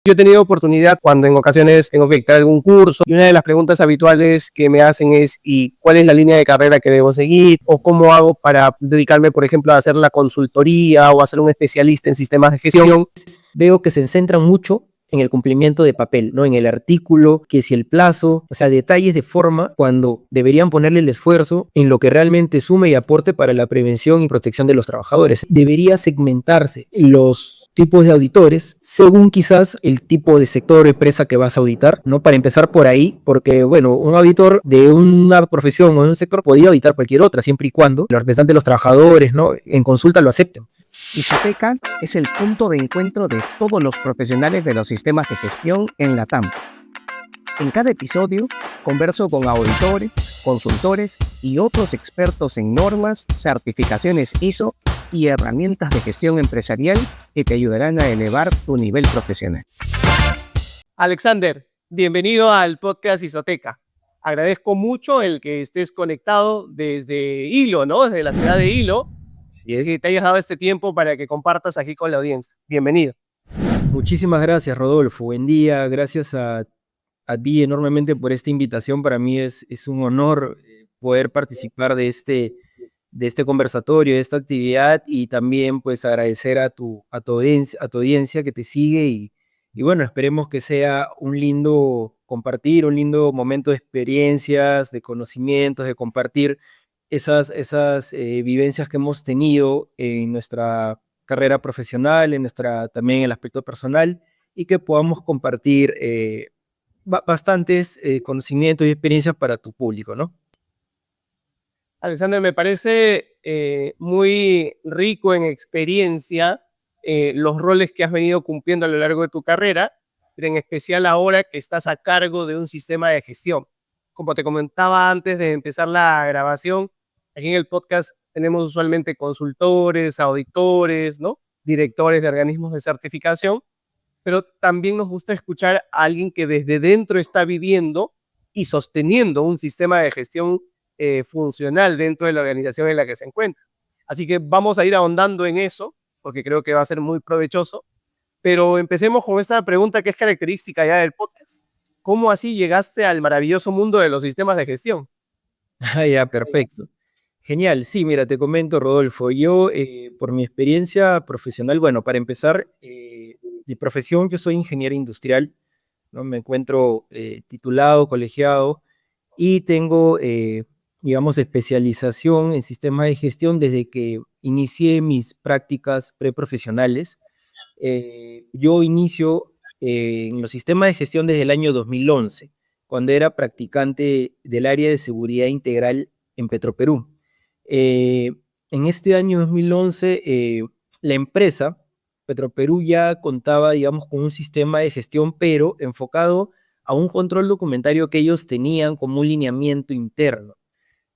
Yo he tenido oportunidad cuando en ocasiones tengo que dictar algún curso y una de las preguntas habituales que me hacen es ¿y cuál es la línea de carrera que debo seguir? ¿O cómo hago para dedicarme, por ejemplo, a hacer la consultoría o a ser un especialista en sistemas de gestión? Veo que se centran mucho en el cumplimiento de papel, ¿no? En el artículo, que si el plazo, o sea, detalles de forma cuando deberían ponerle el esfuerzo en lo que realmente sume y aporte para la prevención y protección de los trabajadores. Debería segmentarse los tipos de auditores según quizás el tipo de sector o empresa que vas a auditar, ¿no? Para empezar por ahí, porque, bueno, un auditor de una profesión o de un sector podría auditar cualquier otra, siempre y cuando los representantes de los trabajadores, ¿no? En consulta lo acepten. Isoteca es el punto de encuentro de todos los profesionales de los sistemas de gestión en la TAM. En cada episodio converso con auditores, consultores y otros expertos en normas, certificaciones ISO y herramientas de gestión empresarial que te ayudarán a elevar tu nivel profesional. Alexander, bienvenido al podcast Isoteca. Agradezco mucho el que estés conectado desde Hilo, ¿no? Desde la ciudad de Hilo. Y es que te hayas dado este tiempo para que compartas aquí con la audiencia. Bienvenido. Muchísimas gracias, Rodolfo. Buen día. Gracias a ti enormemente por esta invitación. Para mí es un honor poder participar de este conversatorio, de esta actividad, y también pues agradecer a tu audiencia que te sigue y bueno, esperemos que sea un lindo compartir, un lindo momento de experiencias, de conocimientos, de compartir esas vivencias que hemos tenido en nuestra carrera profesional, también en el aspecto personal, y que podamos compartir bastantes conocimientos y experiencias para tu público, ¿no? Alexander, me parece muy rico en experiencia los roles que has venido cumpliendo a lo largo de tu carrera, pero en especial ahora que estás a cargo de un sistema de gestión. Como te comentaba antes de empezar la grabación, aquí en el podcast tenemos usualmente consultores, auditores, ¿no? Directores de organismos de certificación, pero también nos gusta escuchar a alguien que desde dentro está viviendo y sosteniendo un sistema de gestión funcional dentro de la organización en la que se encuentra. Así que vamos a ir ahondando en eso, porque creo que va a ser muy provechoso. Pero empecemos con esta pregunta que es característica ya del podcast. ¿Cómo así llegaste al maravilloso mundo de los sistemas de gestión? Ah, ya, perfecto. Genial. Sí, mira, te comento, Rodolfo. Yo, por mi experiencia profesional, bueno, para empezar, mi profesión, yo soy ingeniero industrial, ¿no? Me encuentro titulado, colegiado y tengo, digamos, especialización en sistemas de gestión desde que inicié mis prácticas preprofesionales. Yo inicio en los sistemas de gestión desde el año 2011, cuando era practicante del área de seguridad integral en Petroperú. Eh, en este año 2011, la empresa Petroperú ya contaba, digamos, con un sistema de gestión, pero enfocado a un control documentario que ellos tenían como un lineamiento interno,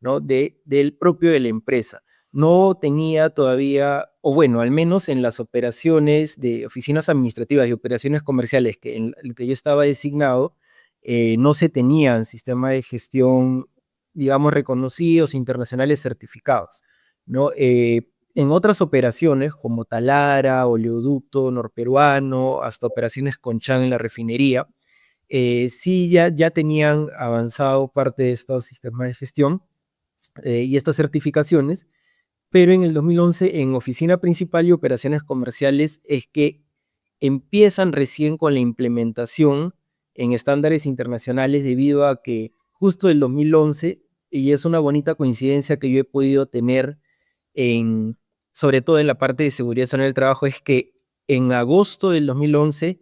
¿no? Del propio de la empresa. No tenía todavía, o bueno, al menos en las operaciones de oficinas administrativas y operaciones comerciales en el que yo estaba designado, no se tenían sistemas de gestión, digamos, reconocidos, internacionales certificados, ¿no? En otras operaciones, como Talara, Oleoducto Norperuano, hasta operaciones con Chan en la refinería, sí ya tenían avanzado parte de estos sistemas de gestión y estas certificaciones, pero en el 2011 en oficina principal y operaciones comerciales es que empiezan recién con la implementación en estándares internacionales debido a que justo el 2011, y es una bonita coincidencia que yo he podido tener sobre todo en la parte de seguridad en el trabajo, es que en agosto del 2011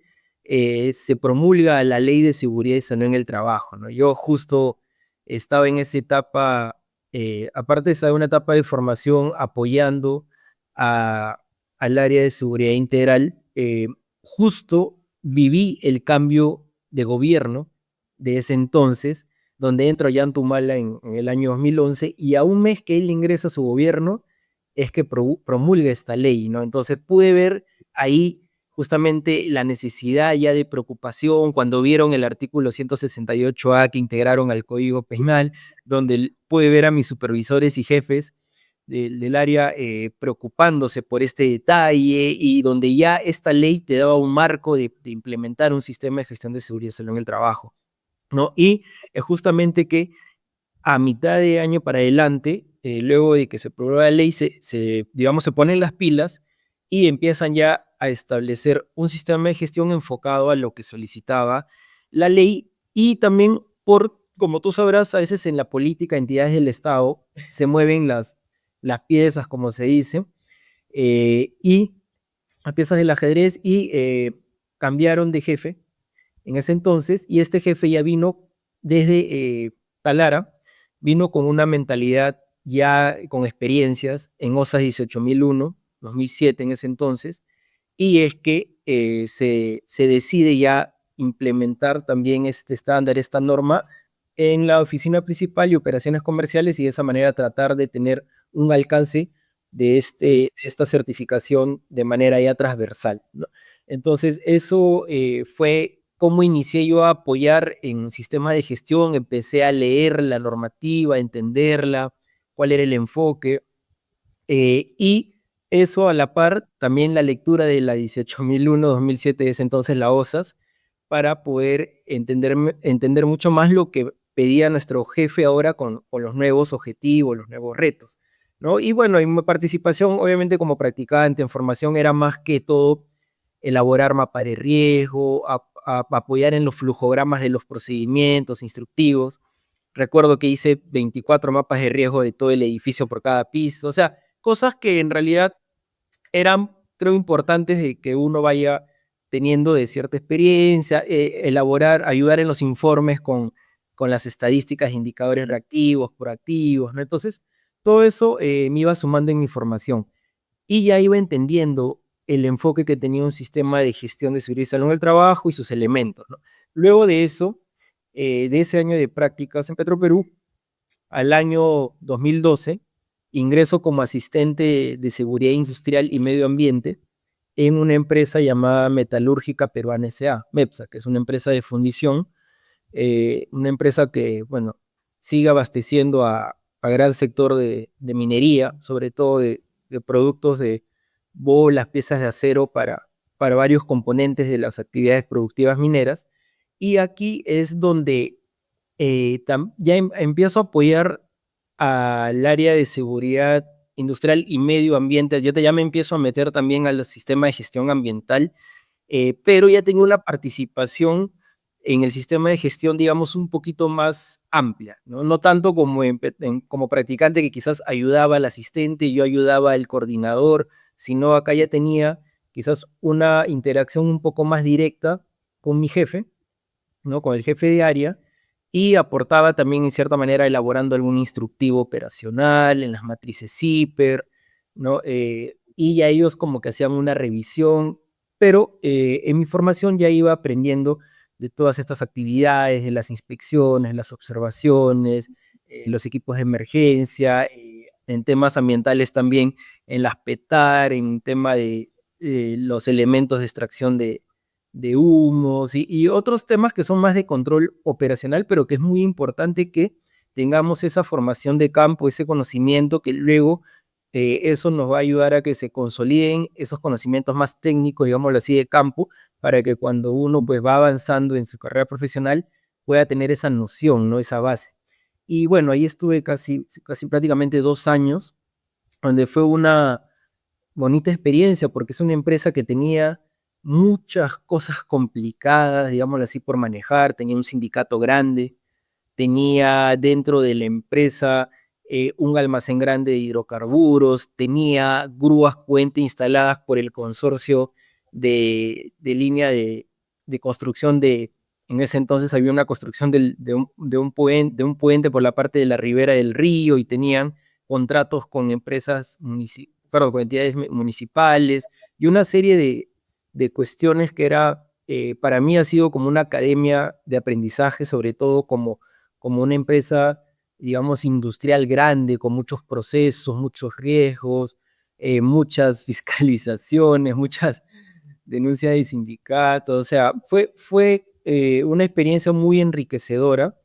se promulga la ley de seguridad y salud en el trabajo, ¿no? Yo justo estaba en esa etapa, aparte de estar en una etapa de formación apoyando al área de seguridad integral, justo viví el cambio de gobierno de ese entonces, donde entra Ollantumala en el año 2011, y a un mes que él ingresa a su gobierno es que promulga esta ley, ¿no? Entonces pude ver ahí justamente la necesidad ya de preocupación cuando vieron el artículo 168A que integraron al Código Penal, donde pude ver a mis supervisores y jefes del área preocupándose por este detalle y donde ya esta ley te daba un marco de implementar un sistema de gestión de seguridad y salud en el trabajo, ¿no? Y es justamente que a mitad de año para adelante, luego de que se aprobó la ley, digamos, se ponen las pilas y empiezan ya a establecer un sistema de gestión enfocado a lo que solicitaba la ley y también como tú sabrás, a veces en la política, entidades del Estado se mueven las piezas, como se dice, y las piezas del ajedrez y cambiaron de jefe en ese entonces y este jefe ya vino desde Talara, vino con una mentalidad ya con experiencias en OSA 18001, 2007 en ese entonces, y es que se decide ya implementar también este estándar, esta norma, en la oficina principal y operaciones comerciales y de esa manera tratar de tener un alcance de esta certificación de manera ya transversal, ¿no? Entonces, eso fue cómo inicié yo a apoyar en sistemas de gestión, empecé a leer la normativa, a entenderla, cuál era el enfoque, y eso a la par, también la lectura de la 18001-2007, de ese entonces la OSAS, para poder entender mucho más lo que pedía nuestro jefe ahora con los nuevos objetivos, los nuevos retos, ¿no? Y bueno, en mi participación, obviamente como practicante en formación, era más que todo elaborar mapa de riesgo, apoyar en los flujogramas de los procedimientos instructivos. Recuerdo que hice 24 mapas de riesgo de todo el edificio por cada piso, o sea, cosas que en realidad eran, creo, importantes de que uno vaya teniendo de cierta experiencia, ayudar en los informes con las estadísticas, indicadores reactivos, proactivos, ¿no? Entonces, todo eso me iba sumando en mi formación y ya iba entendiendo el enfoque que tenía un sistema de gestión de seguridad y salud en el trabajo y sus elementos, ¿no? Luego de eso, de ese año de prácticas en Petroperú, al año 2012, ingreso como asistente de seguridad industrial y medio ambiente en una empresa llamada Metalúrgica Peruana S.A., MEPSA, que es una empresa de fundición, una empresa que, bueno, sigue abasteciendo a gran sector de minería, sobre todo de productos de bolas, piezas de acero para varios componentes de las actividades productivas mineras. Y aquí es donde ya empiezo a apoyar al área de seguridad industrial y medio ambiente. Yo ya me empiezo a meter también al sistema de gestión ambiental, pero ya tengo una participación en el sistema de gestión, digamos, un poquito más amplia, ¿no? No tanto como, como practicante que quizás ayudaba al asistente, yo ayudaba al coordinador, sino acá ya tenía quizás una interacción un poco más directa con mi jefe, ¿no? Con el jefe de área, y aportaba también en cierta manera elaborando algún instructivo operacional en las matrices CIPER, ¿no? Y ya ellos como que hacían una revisión, pero en mi formación ya iba aprendiendo de todas estas actividades, de las inspecciones, las observaciones, los equipos de emergencia, en temas ambientales también, en las PETAR, en tema de los elementos de extracción de humos y otros temas que son más de control operacional, pero que es muy importante que tengamos esa formación de campo, ese conocimiento que luego eso nos va a ayudar a que se consoliden esos conocimientos más técnicos, digámoslo así, de campo, para que cuando uno pues va avanzando en su carrera profesional pueda tener esa noción, ¿no? Esa base. Y bueno, ahí estuve casi prácticamente 2 años, donde fue una bonita experiencia porque es una empresa que tenía muchas cosas complicadas, digámoslo así, por manejar. Tenía un sindicato grande, tenía dentro de la empresa un almacén grande de hidrocarburos, tenía grúas puente instaladas por el consorcio de línea de construcción en ese entonces había una construcción de un puente por la parte de la ribera del río y tenían contratos con empresas con entidades municipales y una serie de cuestiones que para mí ha sido como una academia de aprendizaje, sobre todo como una empresa, digamos, industrial grande, con muchos procesos, muchos riesgos, muchas fiscalizaciones, muchas denuncias de sindicatos. O sea, fue una experiencia muy enriquecedora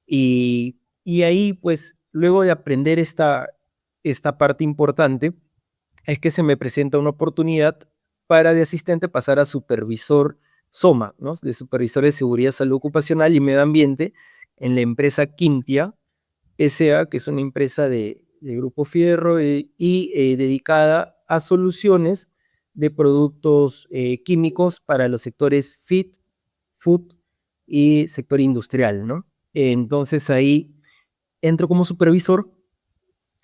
y ahí, pues, luego de aprender esta parte importante es que se me presenta una oportunidad para de asistente pasar a supervisor SOMA, ¿no? De supervisor de seguridad, salud ocupacional y medio ambiente en la empresa Quintia S.A., que es una empresa de Grupo Fierro y dedicada a soluciones de productos químicos para los sectores FIT, Food y sector industrial, ¿no? Entonces ahí entro como supervisor,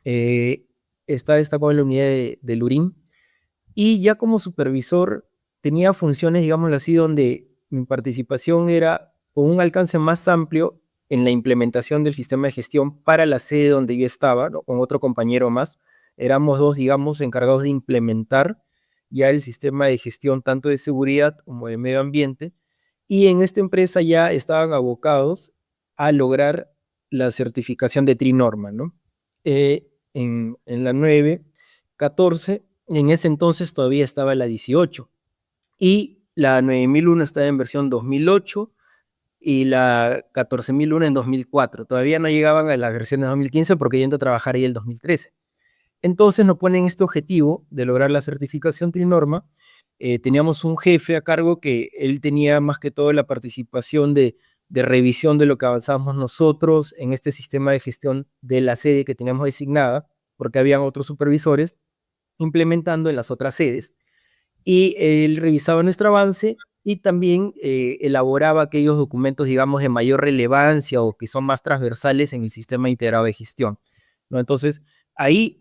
está destacado en la unidad de Lurín, y ya como supervisor tenía funciones, digámoslo así, donde mi participación era con un alcance más amplio en la implementación del sistema de gestión para la sede donde yo estaba, ¿no? Con otro compañero más. Éramos dos, digamos, encargados de implementar ya el sistema de gestión tanto de seguridad como de medio ambiente. Y en esta empresa ya estaban abocados a lograr la certificación de Trinorma, ¿no? En la 914, en ese entonces todavía estaba la 18 y la 9001 estaba en versión 2008 y la 14001 en 2004. Todavía no llegaban a las versiones 2015 porque yo entré a trabajar ahí el 2013. Entonces nos ponen este objetivo de lograr la certificación Trinorma. Teníamos un jefe a cargo que él tenía más que todo la participación de revisión de lo que avanzábamos nosotros en este sistema de gestión de la sede que teníamos designada, porque habían otros supervisores implementando en las otras sedes. Y él revisaba nuestro avance y también elaboraba aquellos documentos, digamos, de mayor relevancia o que son más transversales en el sistema integrado de gestión, ¿no? Entonces, ahí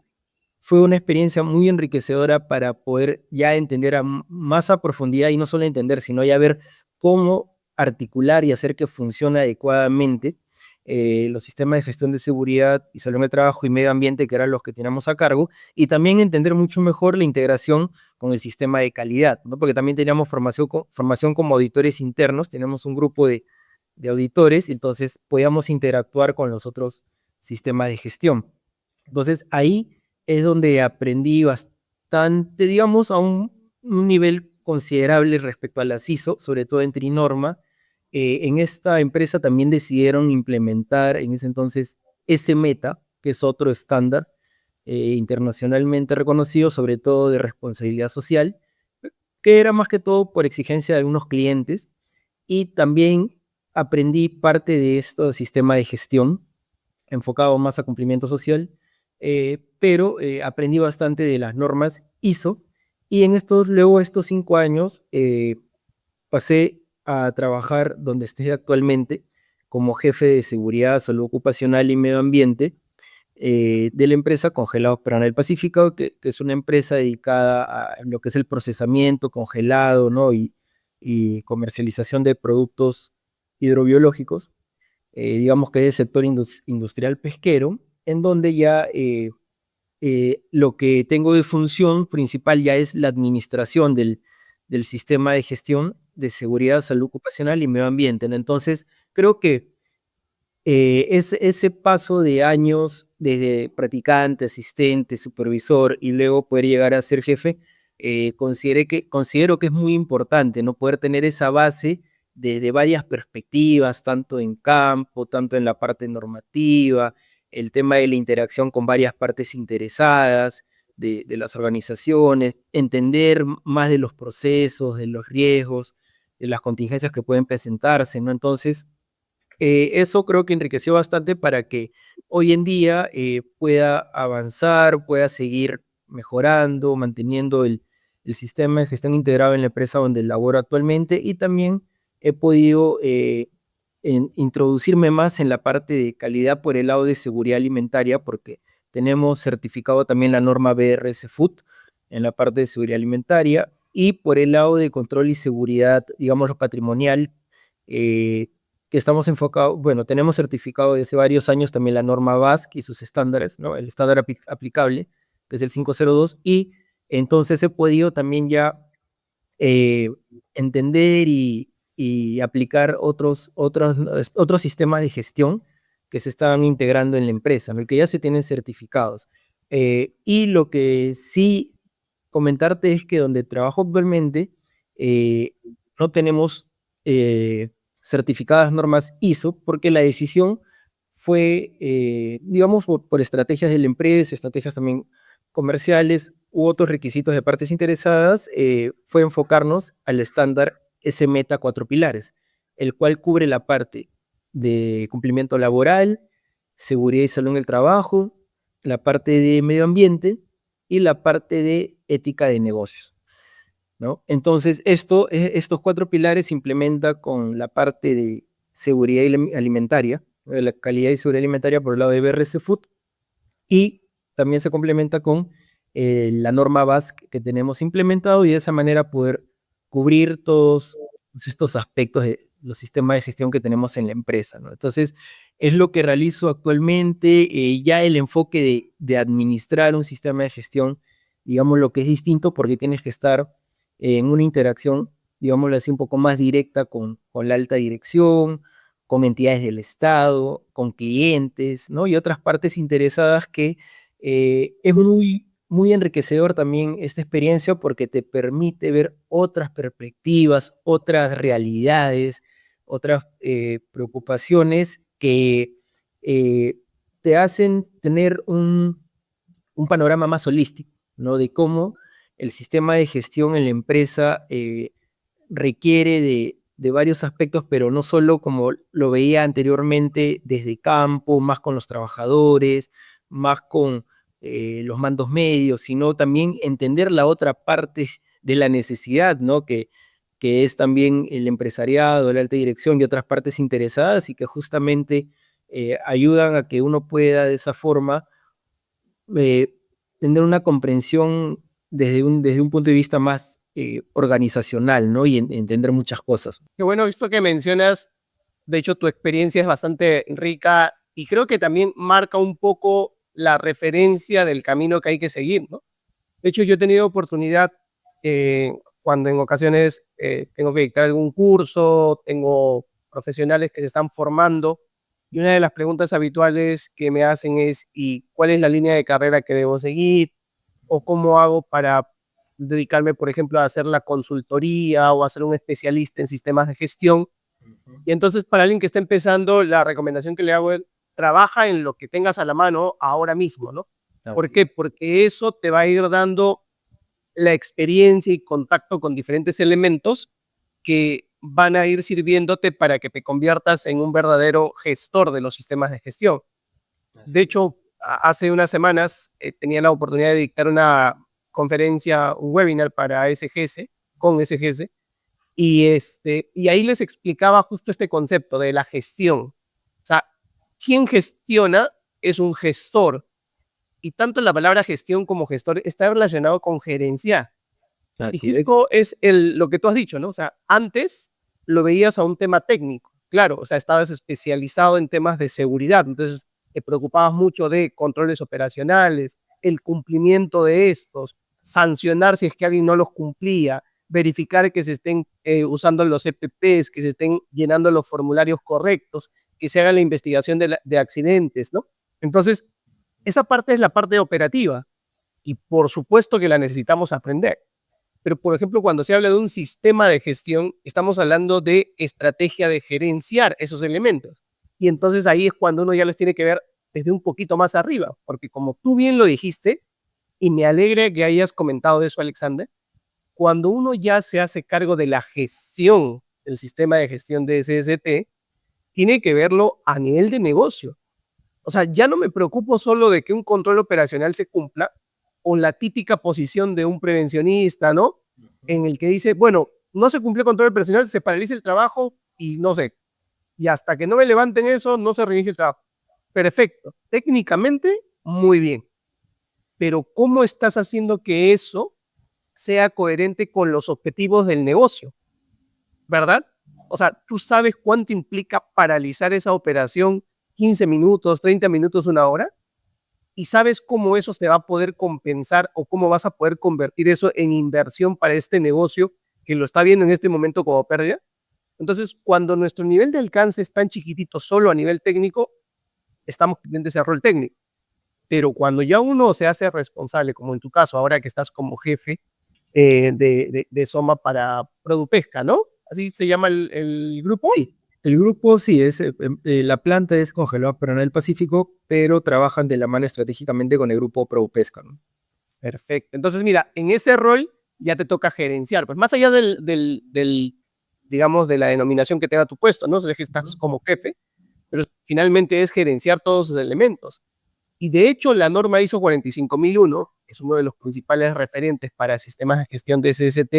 fue una experiencia muy enriquecedora para poder ya entender más a profundidad y no solo entender, sino ya ver cómo articular y hacer que funcione adecuadamente los sistemas de gestión de seguridad y salud de trabajo y medio ambiente, que eran los que teníamos a cargo, y también entender mucho mejor la integración con el sistema de calidad, ¿no? Porque también teníamos formación como auditores internos, tenemos un grupo de auditores, y entonces podíamos interactuar con los otros sistemas de gestión. Entonces ahí es donde aprendí bastante, digamos, a un nivel considerable respecto a la CISO, sobre todo en Trinorma. En esta empresa también decidieron implementar en ese entonces S-Meta, que es otro estándar internacionalmente reconocido, sobre todo de responsabilidad social, que era más que todo por exigencia de algunos clientes. Y también aprendí parte de este sistema de gestión enfocado más a cumplimiento social, pero aprendí bastante de las normas ISO y luego estos 5 años pasé a trabajar donde estoy actualmente como jefe de seguridad, salud ocupacional y medio ambiente de la empresa Congelados Permanente del Pacífico, que es una empresa dedicada a lo que es el procesamiento, congelado, ¿no? y comercialización de productos hidrobiológicos, digamos que es el sector industrial pesquero, en donde ya lo que tengo de función principal ya es la administración del sistema de gestión de seguridad, salud ocupacional y medio ambiente, ¿no? Entonces, creo que ese paso de años desde practicante, asistente, supervisor y luego poder llegar a ser jefe, considero que es muy importante, ¿no? Poder tener esa base desde varias perspectivas, tanto en campo, tanto en la parte normativa, el tema de la interacción con varias partes interesadas, de las organizaciones, entender más de los procesos, de los riesgos, de las contingencias que pueden presentarse, ¿no? Entonces, eso creo que enriqueció bastante para que hoy en día pueda avanzar, pueda seguir mejorando, manteniendo el sistema de gestión integrado en la empresa donde laboro actualmente, y también he podido introducirme más en la parte de calidad por el lado de seguridad alimentaria, porque tenemos certificado también la norma BRS Food en la parte de seguridad alimentaria, y por el lado de control y seguridad, digamos, patrimonial, que estamos enfocados, bueno, tenemos certificado desde hace varios años también la norma BASC y sus estándares, ¿no? El estándar aplicable, que es el 502, y entonces he podido también ya entender y aplicar otros sistemas de gestión que se estaban integrando en la empresa, ¿no? Que ya se tienen certificados. Y lo que sí comentarte es que donde trabajo actualmente no tenemos certificadas normas ISO porque la decisión fue, digamos, por estrategias de la empresa, estrategias también comerciales u otros requisitos de partes interesadas, fue enfocarnos al estándar S-Meta 4 pilares, el cual cubre la parte de cumplimiento laboral, seguridad y salud en el trabajo, la parte de medio ambiente y la parte de ética de negocios, ¿no? Entonces, estos 4 pilares se implementa con la parte de seguridad alimentaria, de la calidad y seguridad alimentaria por el lado de BRC Food, y también se complementa con la norma BASC que tenemos implementado, y de esa manera poder cubrir todos estos aspectos de los sistemas de gestión que tenemos en la empresa, ¿no? Entonces, es lo que realizo actualmente. Ya el enfoque de administrar un sistema de gestión, digamos, lo que es distinto, porque tienes que estar en una interacción, digámoslo así, un poco más directa con la alta dirección, con entidades del Estado, con clientes, ¿no? Y otras partes interesadas, que es muy enriquecedor también esta experiencia, porque te permite ver otras perspectivas, otras realidades, otras preocupaciones que te hacen tener un panorama más holístico, ¿no? De cómo el sistema de gestión en la empresa requiere de varios aspectos, pero no solo como lo veía anteriormente desde campo, más con los trabajadores, más con los mandos medios, sino también entender la otra parte de la necesidad, ¿no? Que es también el empresariado, la alta dirección y otras partes interesadas, y que justamente ayudan a que uno pueda de esa forma tener una comprensión desde un punto de vista más organizacional, ¿no? Y entender muchas cosas. Qué bueno esto que mencionas. De hecho, tu experiencia es bastante rica y creo que también marca un poco la referencia del camino que hay que seguir, ¿no? De hecho, yo he tenido oportunidad cuando en ocasiones tengo que dictar algún curso, tengo profesionales que se están formando, y una de las preguntas habituales que me hacen es: ¿y cuál es la línea de carrera que debo seguir? ¿O cómo hago para dedicarme, por ejemplo, a hacer la consultoría o a ser un especialista en sistemas de gestión? Y entonces, para alguien que está empezando, la recomendación que le hago es: trabaja en lo que tengas a la mano ahora mismo, ¿no? ¿Por qué? Porque eso te va a ir dando la experiencia y contacto con diferentes elementos que van a ir sirviéndote para que te conviertas en un verdadero gestor de los sistemas de gestión. De hecho, hace unas semanas tenía la oportunidad de dictar una conferencia, un webinar para SGS, con SGS, y ahí les explicaba justo este concepto de la gestión. O sea, quien gestiona es un gestor, y tanto la palabra gestión como gestor está relacionado con gerenciar. Y Así es. justo es lo que tú has dicho, ¿no? O sea, antes lo veías a un tema técnico, claro, o sea, estabas especializado en temas de seguridad, entonces te preocupabas mucho de controles operacionales, el cumplimiento de estos, sancionar si es que alguien no los cumplía, verificar que se estén usando los EPPs, que se estén llenando los formularios correctos, que se haga la investigación de accidentes, ¿no? Entonces, esa parte es la parte operativa, y por supuesto que la necesitamos aprender. Pero, por ejemplo, cuando se habla de un sistema de gestión, estamos hablando de estrategia de gerenciar esos elementos. Y entonces ahí es cuando uno ya los tiene que ver desde un poquito más arriba, porque como tú bien lo dijiste, y me alegra que hayas comentado eso, Alexander, cuando uno ya se hace cargo de la gestión del sistema de gestión de SST, tiene que verlo a nivel de negocio. O sea, ya no me preocupo solo de que un control operacional se cumpla, o la típica posición de un prevencionista, ¿no? En el que dice: bueno, no se cumplió el control operacional, se paraliza el trabajo y no sé, y hasta que no me levanten eso, no se reinicia el trabajo. Perfecto, técnicamente, muy bien. Pero ¿cómo estás haciendo que eso sea coherente con los objetivos del negocio? ¿Verdad? O sea, tú sabes cuánto implica paralizar esa operación, 15 minutos, 30 minutos, una hora, y sabes cómo eso se va a poder compensar, o cómo vas a poder convertir eso en inversión para este negocio que lo está viendo en este momento como pérdida. Entonces, cuando nuestro nivel de alcance es tan chiquitito solo a nivel técnico, estamos en ese rol técnico. Pero cuando ya uno se hace responsable, como en tu caso, ahora que estás como jefe de Soma para Produpesca, ¿no? Así se llama el grupo. Sí, El grupo sí, la planta es Congeladora Peruana del Pacífico, pero trabajan de la mano estratégicamente con el grupo ProPesca, ¿no? Perfecto. Entonces, mira, en ese rol ya te toca gerenciar, pues más allá digamos, de la denominación que tenga tu puesto, ¿no? O sea, que estás como jefe, pero finalmente es gerenciar todos esos elementos. Y de hecho, la norma ISO 45001 es uno de los principales referentes para sistemas de gestión de SST,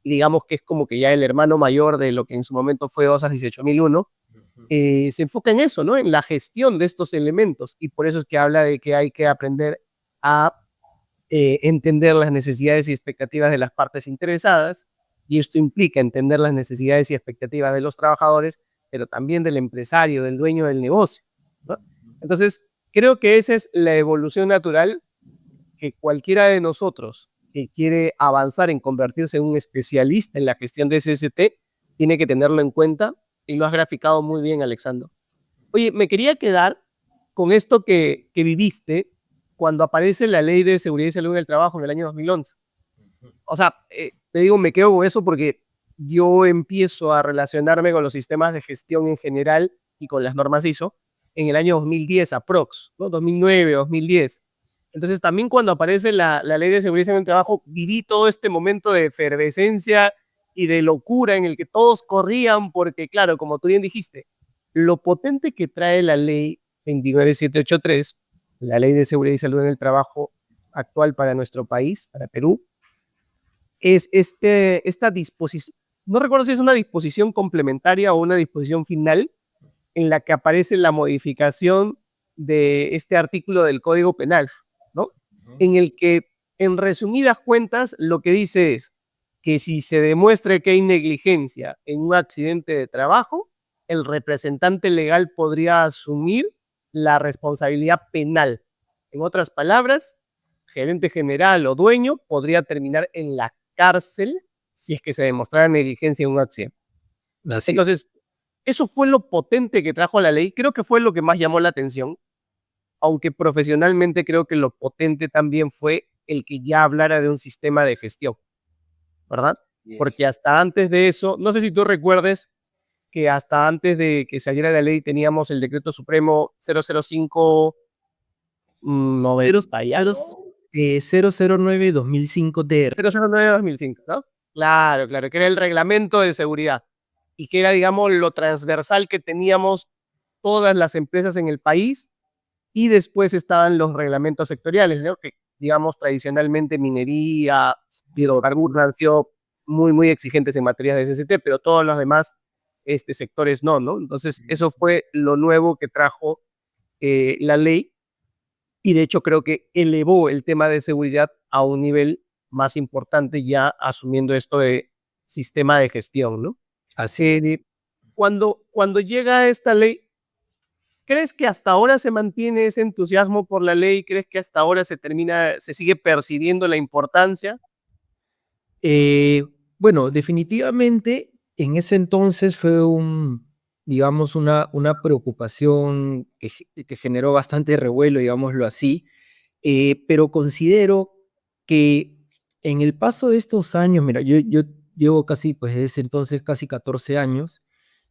y digamos que es como que ya el hermano mayor de lo que en su momento fue OSAS 18001, se enfoca en eso, ¿no? En la gestión de estos elementos, y por eso es que habla de que hay que aprender a entender las necesidades y expectativas de las partes interesadas, y esto implica entender las necesidades y expectativas de los trabajadores, pero también del empresario, del dueño del negocio, ¿no? Entonces, creo que esa es la evolución natural que cualquiera de nosotros que quiere avanzar en convertirse en un especialista en la gestión de SST tiene que tenerlo en cuenta, y lo has graficado muy bien, Alexandro. Oye, me quería quedar con esto que viviste cuando aparece la Ley de Seguridad y Salud en el Trabajo en el año 2011. O sea, te digo, me quedo con eso porque yo empiezo a relacionarme con los sistemas de gestión en general y con las normas ISO en el año 2010 aprox, ¿no? 2009, 2010. Entonces también cuando aparece la Ley de Seguridad y Salud en el Trabajo, viví todo este momento de efervescencia y de locura en el que todos corrían porque, claro, como tú bien dijiste, lo potente que trae la Ley 29783, la Ley de Seguridad y Salud en el Trabajo actual para nuestro país, para Perú, es esta disposición, no recuerdo si es una disposición complementaria o una disposición final, en la que aparece la modificación de este artículo del Código Penal, ¿no? En el que, en resumidas cuentas, lo que dice es que si se demuestre que hay negligencia en un accidente de trabajo, el representante legal podría asumir la responsabilidad penal. En otras palabras, gerente general o dueño podría terminar en la cárcel si es que se demostrara negligencia en un accidente. Así es. Entonces, eso fue lo potente que trajo la ley. Creo que fue lo que más llamó la atención, aunque profesionalmente creo que lo potente también fue el que ya hablara de un sistema de gestión, ¿verdad? Porque hasta antes de eso, no sé si tú recuerdes que hasta antes de que saliera la ley teníamos el decreto supremo 005 90 y algo. 009-2005 TR. 009-2005, ¿no? Claro, claro, que era el reglamento de seguridad y que era, digamos, lo transversal que teníamos todas las empresas en el país, y después estaban los reglamentos sectoriales, ¿no? Que, digamos, tradicionalmente minería, hidrocarburos han sido muy, muy exigentes en materia de SST, pero todos los demás sectores no, ¿no? Entonces, eso fue lo nuevo que trajo la ley, y de hecho creo que elevó el tema de seguridad a un nivel más importante, ya asumiendo esto de sistema de gestión, ¿no? Así Cuando llega esta ley, ¿crees que hasta ahora se mantiene ese entusiasmo por la ley? ¿Crees que hasta ahora se sigue percibiendo la importancia? Bueno, definitivamente en ese entonces fue digamos, una preocupación que generó bastante revuelo, digámoslo así, pero considero que en el paso de estos años, mira, yo llevo casi, pues desde ese entonces, casi 14 años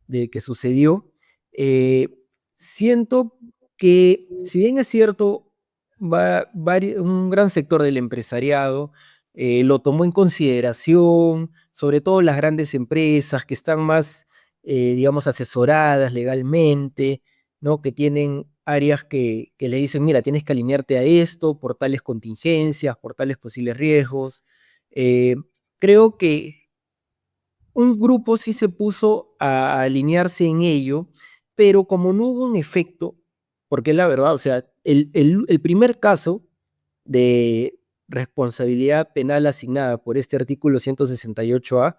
de que sucedió, eh, siento que, si bien es cierto, un gran sector del empresariado lo tomó en consideración, sobre todo las grandes empresas que están más, digamos, asesoradas legalmente, ¿no? Que tienen áreas que le dicen, mira, tienes que alinearte a esto por tales contingencias, por tales posibles riesgos. Eh, Creo que un grupo sí se puso a alinearse en ello, pero como no hubo un efecto, porque es la verdad, o sea, el primer caso de responsabilidad penal asignada por este artículo 168A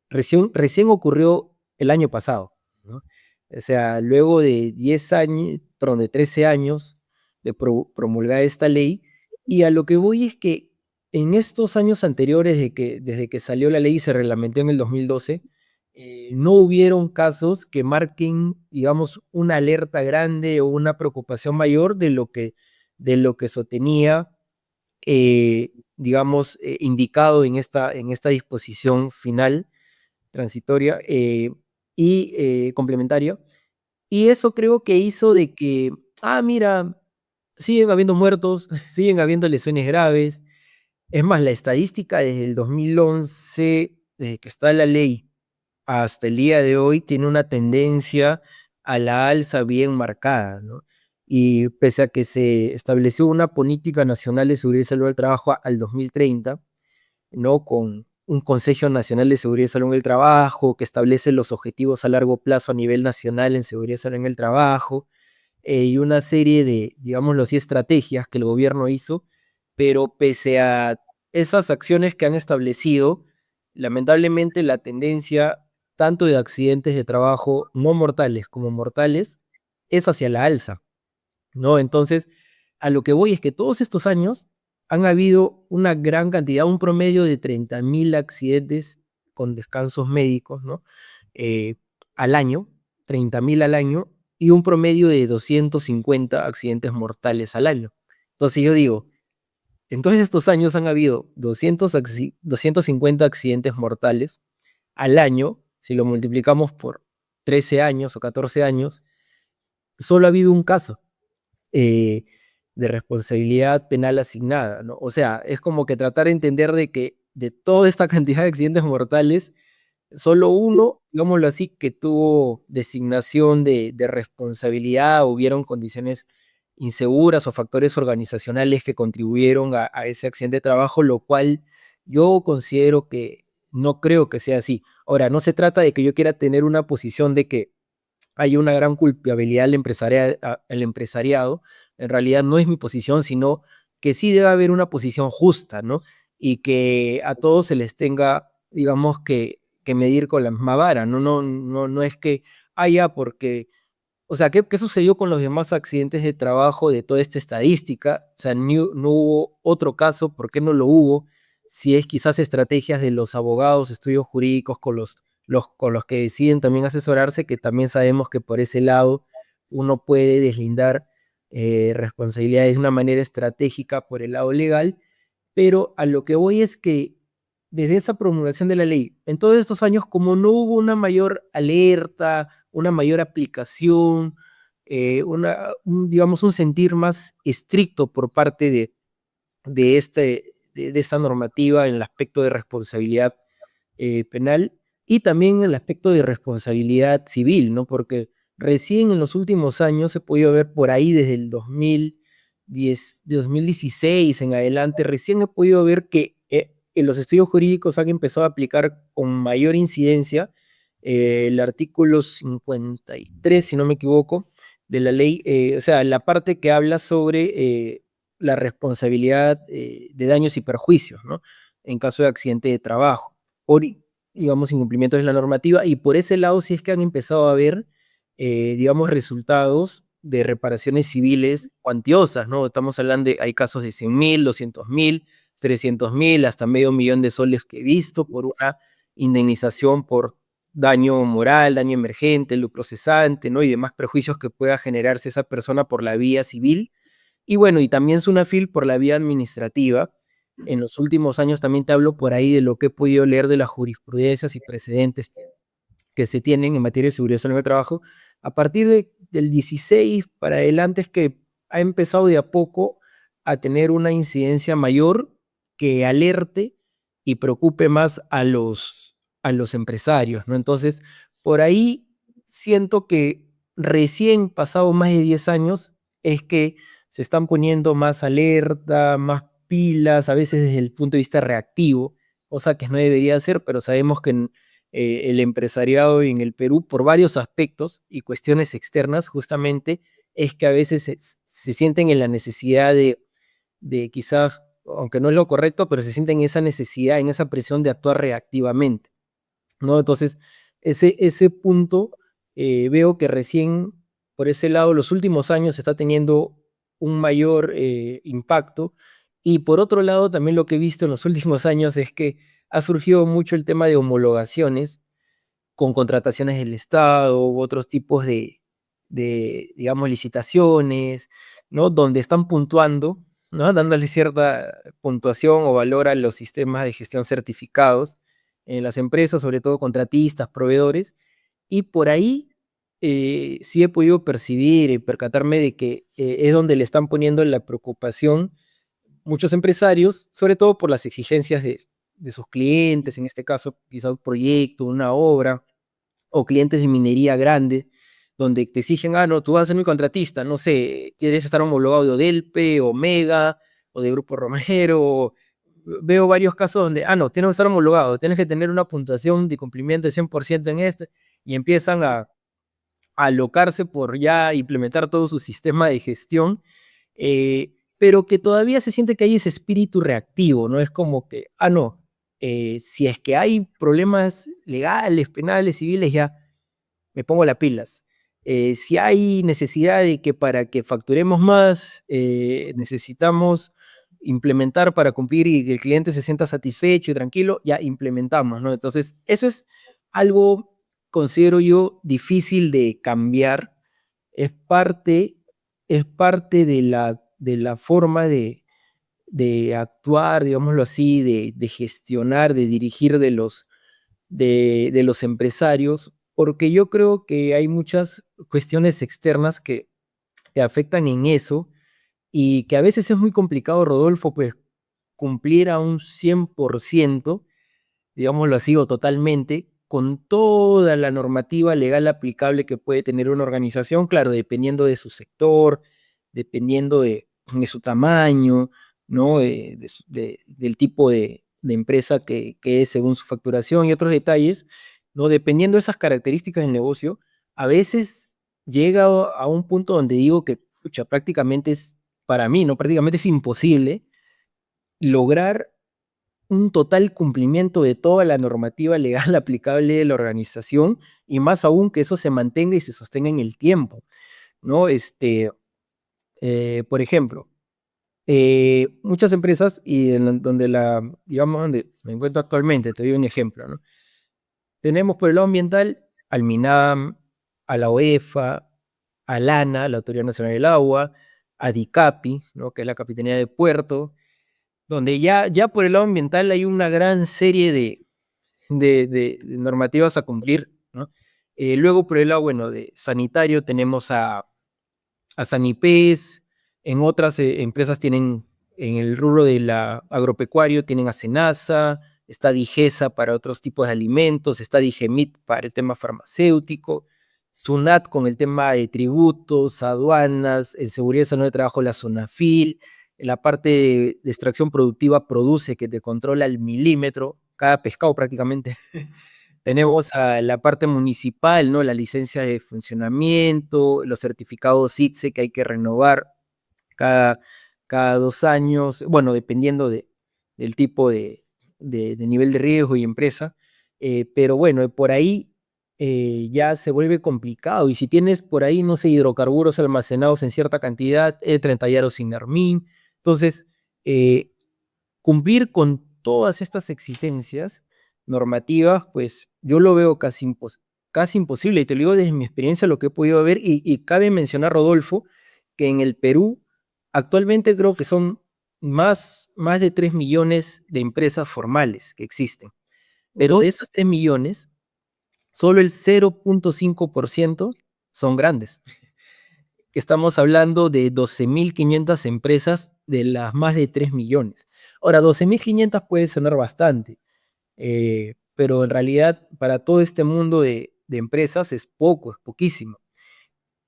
recién ocurrió el año pasado, ¿no? O sea, luego de 10 años, perdón, de 13 años de promulgar esta ley, y a lo que voy es que en estos años anteriores, desde que salió la ley y se reglamentó en el 2012, no hubieron casos que marquen, digamos, una alerta grande o una preocupación mayor de lo que sostenía, digamos, indicado en esta disposición final transitoria. y complementaria. Y eso creo que hizo de que, mira, siguen habiendo muertos, siguen habiendo lesiones graves. Es más, la estadística desde el 2011, desde que está la ley hasta el día de hoy, tiene una tendencia a la alza bien marcada, ¿no? Y pese a que se estableció una política nacional de seguridad y salud del trabajo al 2030, ¿no? Con un Consejo Nacional de Seguridad y Salud en el Trabajo, que establece los objetivos a largo plazo a nivel nacional en seguridad y salud en el trabajo, y una serie de, digámoslo así, estrategias que el gobierno hizo, pero pese a esas acciones que han establecido, lamentablemente la tendencia tanto de accidentes de trabajo no mortales como mortales es hacia la alza, ¿no? Entonces, a lo que voy es que todos estos años han habido una gran cantidad, un promedio de 30.000 accidentes con descansos médicos, ¿no? Eh, al año, 30.000 al año, y un promedio de 250 accidentes mortales al año. Entonces yo digo, en todos estos años han habido 250 accidentes mortales al año, si lo multiplicamos por 13 años o 14 años, solo ha habido un caso eh, de responsabilidad penal asignada, ¿no? O sea, es como que tratar de entender de que de toda esta cantidad de accidentes mortales, solo uno, digámoslo así, que tuvo designación de responsabilidad, hubieron condiciones inseguras o factores organizacionales que contribuyeron a ese accidente de trabajo, lo cual yo considero que no creo que sea así. Ahora, no se trata de que yo quiera tener una posición de que hay una gran culpabilidad al empresariado. En realidad no es mi posición, sino que sí debe haber una posición justa, ¿no? Y que a todos se les tenga, digamos, que medir con la misma vara, ¿no? No es que haya porque, o sea, ¿qué sucedió con los demás accidentes de trabajo de toda esta estadística? O sea, no hubo otro caso, ¿por qué no lo hubo? Si es quizás estrategias de los abogados, estudios jurídicos con los que deciden también asesorarse, que también sabemos que por ese lado uno puede deslindar responsabilidades de una manera estratégica por el lado legal, pero a lo que voy es que desde esa promulgación de la ley, en todos estos años, como no hubo una mayor alerta, una mayor aplicación, digamos, un sentir más estricto por parte de esta normativa en el aspecto de responsabilidad penal y también en el aspecto de responsabilidad civil, ¿no? Porque recién en los últimos años he podido ver por ahí desde el 2010, de 2016 en adelante, recién he podido ver que en los estudios jurídicos han empezado a aplicar con mayor incidencia el artículo 53, si no me equivoco, de la ley, o sea, la parte que habla sobre la responsabilidad de daños y perjuicios, ¿no? En caso de accidente de trabajo, por, digamos, incumplimientos de la normativa, y por ese lado sí es que han empezado a ver, digamos, resultados de reparaciones civiles cuantiosas, ¿no? Estamos hablando de, hay casos de 100.000, 200.000, 300.000, hasta $500,000 que he visto por una indemnización por daño moral, daño emergente, lucro cesante, ¿no? Y demás perjuicios que pueda generarse esa persona por la vía civil. Y bueno, y también SUNAFIL por la vía administrativa. En los últimos años también te hablo por ahí de lo que he podido leer de las jurisprudencias y precedentes que se tienen en materia de seguridad social en el trabajo. A partir del 16 para adelante es que ha empezado de a poco a tener una incidencia mayor que alerte y preocupe más a los empresarios, ¿no? Entonces, por ahí siento que recién pasado más de 10 años es que se están poniendo más alerta, más pilas, a veces desde el punto de vista reactivo, cosa que no debería ser, pero sabemos que el empresariado en el Perú, por varios aspectos y cuestiones externas, justamente es que a veces se sienten en la necesidad de quizás, aunque no es lo correcto, pero se sienten en esa necesidad, en esa presión de actuar reactivamente, ¿no? Entonces, ese punto veo que recién por ese lado los últimos años está teniendo un mayor impacto, y por otro lado también lo que he visto en los últimos años es que ha surgido mucho el tema de homologaciones con contrataciones del Estado u otros tipos digamos, licitaciones, ¿no? Donde están puntuando, ¿no? Dándole cierta puntuación o valor a los sistemas de gestión certificados en las empresas, sobre todo contratistas, proveedores, Y por ahí sí he podido percibir y percatarme de que es donde le están poniendo la preocupación muchos empresarios, sobre todo por las exigencias de sus clientes, en este caso quizá un proyecto, una obra, o clientes de minería grande, donde te exigen, no, tú vas a ser mi contratista, no sé, quieres estar homologado de Odelpe, o Mega, o de Grupo Romero. Veo varios casos donde, no, tienes que estar homologado, tienes que tener una puntuación de cumplimiento de 100% en este, y empiezan a alocarse por ya implementar todo su sistema de gestión, pero que todavía se siente que hay ese espíritu reactivo, ¿no? Es como que, no, si es que hay problemas legales, penales, civiles, ya me pongo las pilas. Si hay necesidad de que para que facturemos más, necesitamos implementar para cumplir y que el cliente se sienta satisfecho y tranquilo, ya implementamos, ¿no? Entonces, eso es algo, considero yo, difícil de cambiar. Es parte de la forma de actuar, digámoslo así, de gestionar, de dirigir de los empresarios, porque yo creo que hay muchas cuestiones externas que afectan en eso y que a veces es muy complicado, Rodolfo, pues cumplir a un 100%, digámoslo así, o totalmente, con toda la normativa legal aplicable que puede tener una organización, claro, dependiendo de su sector, dependiendo de su tamaño, ¿no? Del tipo de empresa que es según su facturación y otros detalles, ¿no? Dependiendo de esas características del negocio, a veces llega a un punto donde digo que, pucha, prácticamente es, para mí, ¿no? Prácticamente es imposible lograr un total cumplimiento de toda la normativa legal aplicable de la organización, y más aún que eso se mantenga y se sostenga en el tiempo, ¿no? Por ejemplo, muchas empresas, y digamos, donde me encuentro actualmente, te doy un ejemplo, ¿no? Tenemos por el lado ambiental al MINAM, a la OEFA, a la ANA, la Autoridad Nacional del Agua, a DICAPI, ¿no? Que es la Capitanía de Puerto, donde ya por el lado ambiental hay una gran serie de normativas a cumplir, ¿no? Luego por el lado, bueno, de sanitario tenemos a Sanipes, en otras empresas tienen, en el rubro de la agropecuario, tienen a Senasa, está Digesa para otros tipos de alimentos, está Digemit para el tema farmacéutico, SUNAT con el tema de tributos, aduanas, en seguridad y salud de trabajo la SONAFIL, en la parte de extracción productiva Produce, que te controla al milímetro, cada pescado prácticamente. Tenemos a la parte municipal, ¿no? La licencia de funcionamiento, los certificados ITSE que hay que renovar cada, cada 2 años, bueno, dependiendo del tipo de nivel de riesgo y empresa, pero bueno, por ahí ya se vuelve complicado, y si tienes por ahí, no sé, hidrocarburos almacenados en cierta cantidad, 30 yaros sin Armin, entonces, cumplir con todas estas exigencias normativas, pues yo lo veo casi imposible, y te lo digo desde mi experiencia, lo que he podido ver, y cabe mencionar, Rodolfo, que en el Perú actualmente creo que son más de 3 millones de empresas formales que existen, pero de esas 3 millones, solo el 0.5% son grandes. Estamos hablando de 12.500 empresas de las más de 3 millones. Ahora, 12.500 puede sonar bastante, pero en realidad para todo este mundo de empresas es poco, es poquísimo.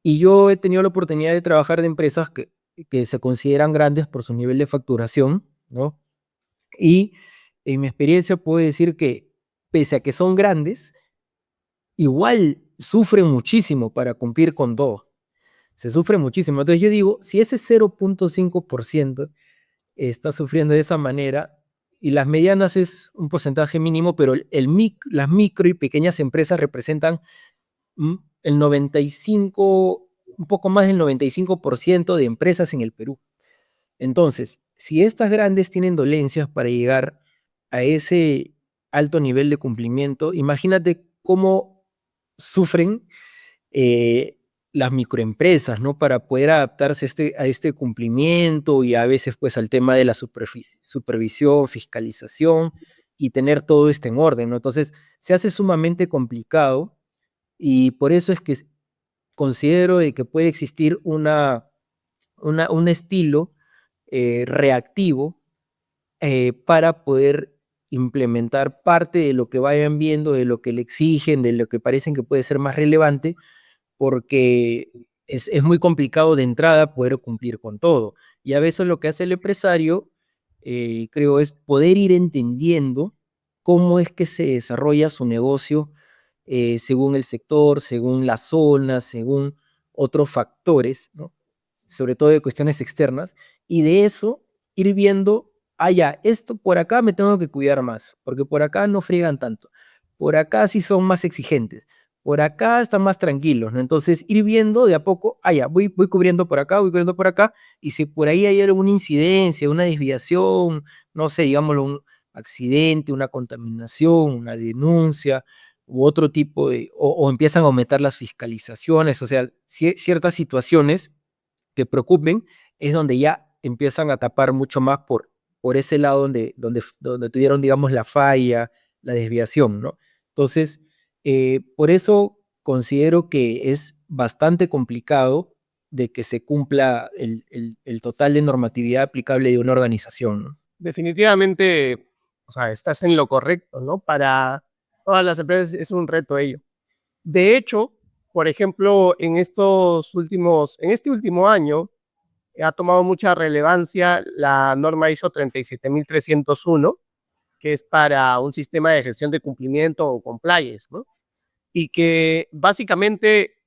Y yo he tenido la oportunidad de trabajar de empresas que se consideran grandes por su nivel de facturación, ¿no? Y en mi experiencia puedo decir que, pese a que son grandes, igual sufren muchísimo para cumplir con todo. Se sufre muchísimo. Entonces yo digo, si ese 0.5% está sufriendo de esa manera, y las medianas es un porcentaje mínimo, pero las micro y pequeñas empresas representan el 95, un poco más del 95% de empresas en el Perú. Entonces, si estas grandes tienen dolencias para llegar a ese alto nivel de cumplimiento, imagínate cómo sufren las microempresas, ¿no? Para poder adaptarse a este cumplimiento, y a veces pues al tema de la supervisión, fiscalización, y tener todo esto en orden, ¿no? Entonces se hace sumamente complicado, Y por eso es que considero de que puede existir un estilo reactivo para poder implementar parte de lo que vayan viendo, de lo que le exigen, de lo que parecen que puede ser más relevante, porque es muy complicado de entrada poder cumplir con todo. Y a veces lo que hace el empresario, creo, es poder ir entendiendo cómo es que se desarrolla su negocio según el sector, según la zona, según otros factores, ¿no? Sobre todo de cuestiones externas, y de eso ir viendo, ya, esto por acá me tengo que cuidar más, porque por acá no friegan tanto, por acá sí son más exigentes, por acá están más tranquilos, ¿no? Entonces ir viendo de a poco, ya, voy cubriendo por acá, voy cubriendo por acá, y si por ahí hay alguna incidencia, una desviación, no sé, digámoslo, un accidente, una contaminación, una denuncia, u otro tipo o empiezan a aumentar las fiscalizaciones, o sea, ciertas situaciones que preocupen, es donde ya empiezan a tapar mucho más por ese lado donde tuvieron, digamos, la falla, la desviación, ¿no? Entonces, por eso considero que es bastante complicado de que se cumpla el total de normatividad aplicable de una organización, ¿no? Definitivamente, o sea, estás en lo correcto, ¿no? Para todas las empresas es un reto ello. De hecho, por ejemplo, en este último año, ha tomado mucha relevancia la norma ISO 37301, que es para un sistema de gestión de cumplimiento o compliance, ¿no? Y que básicamente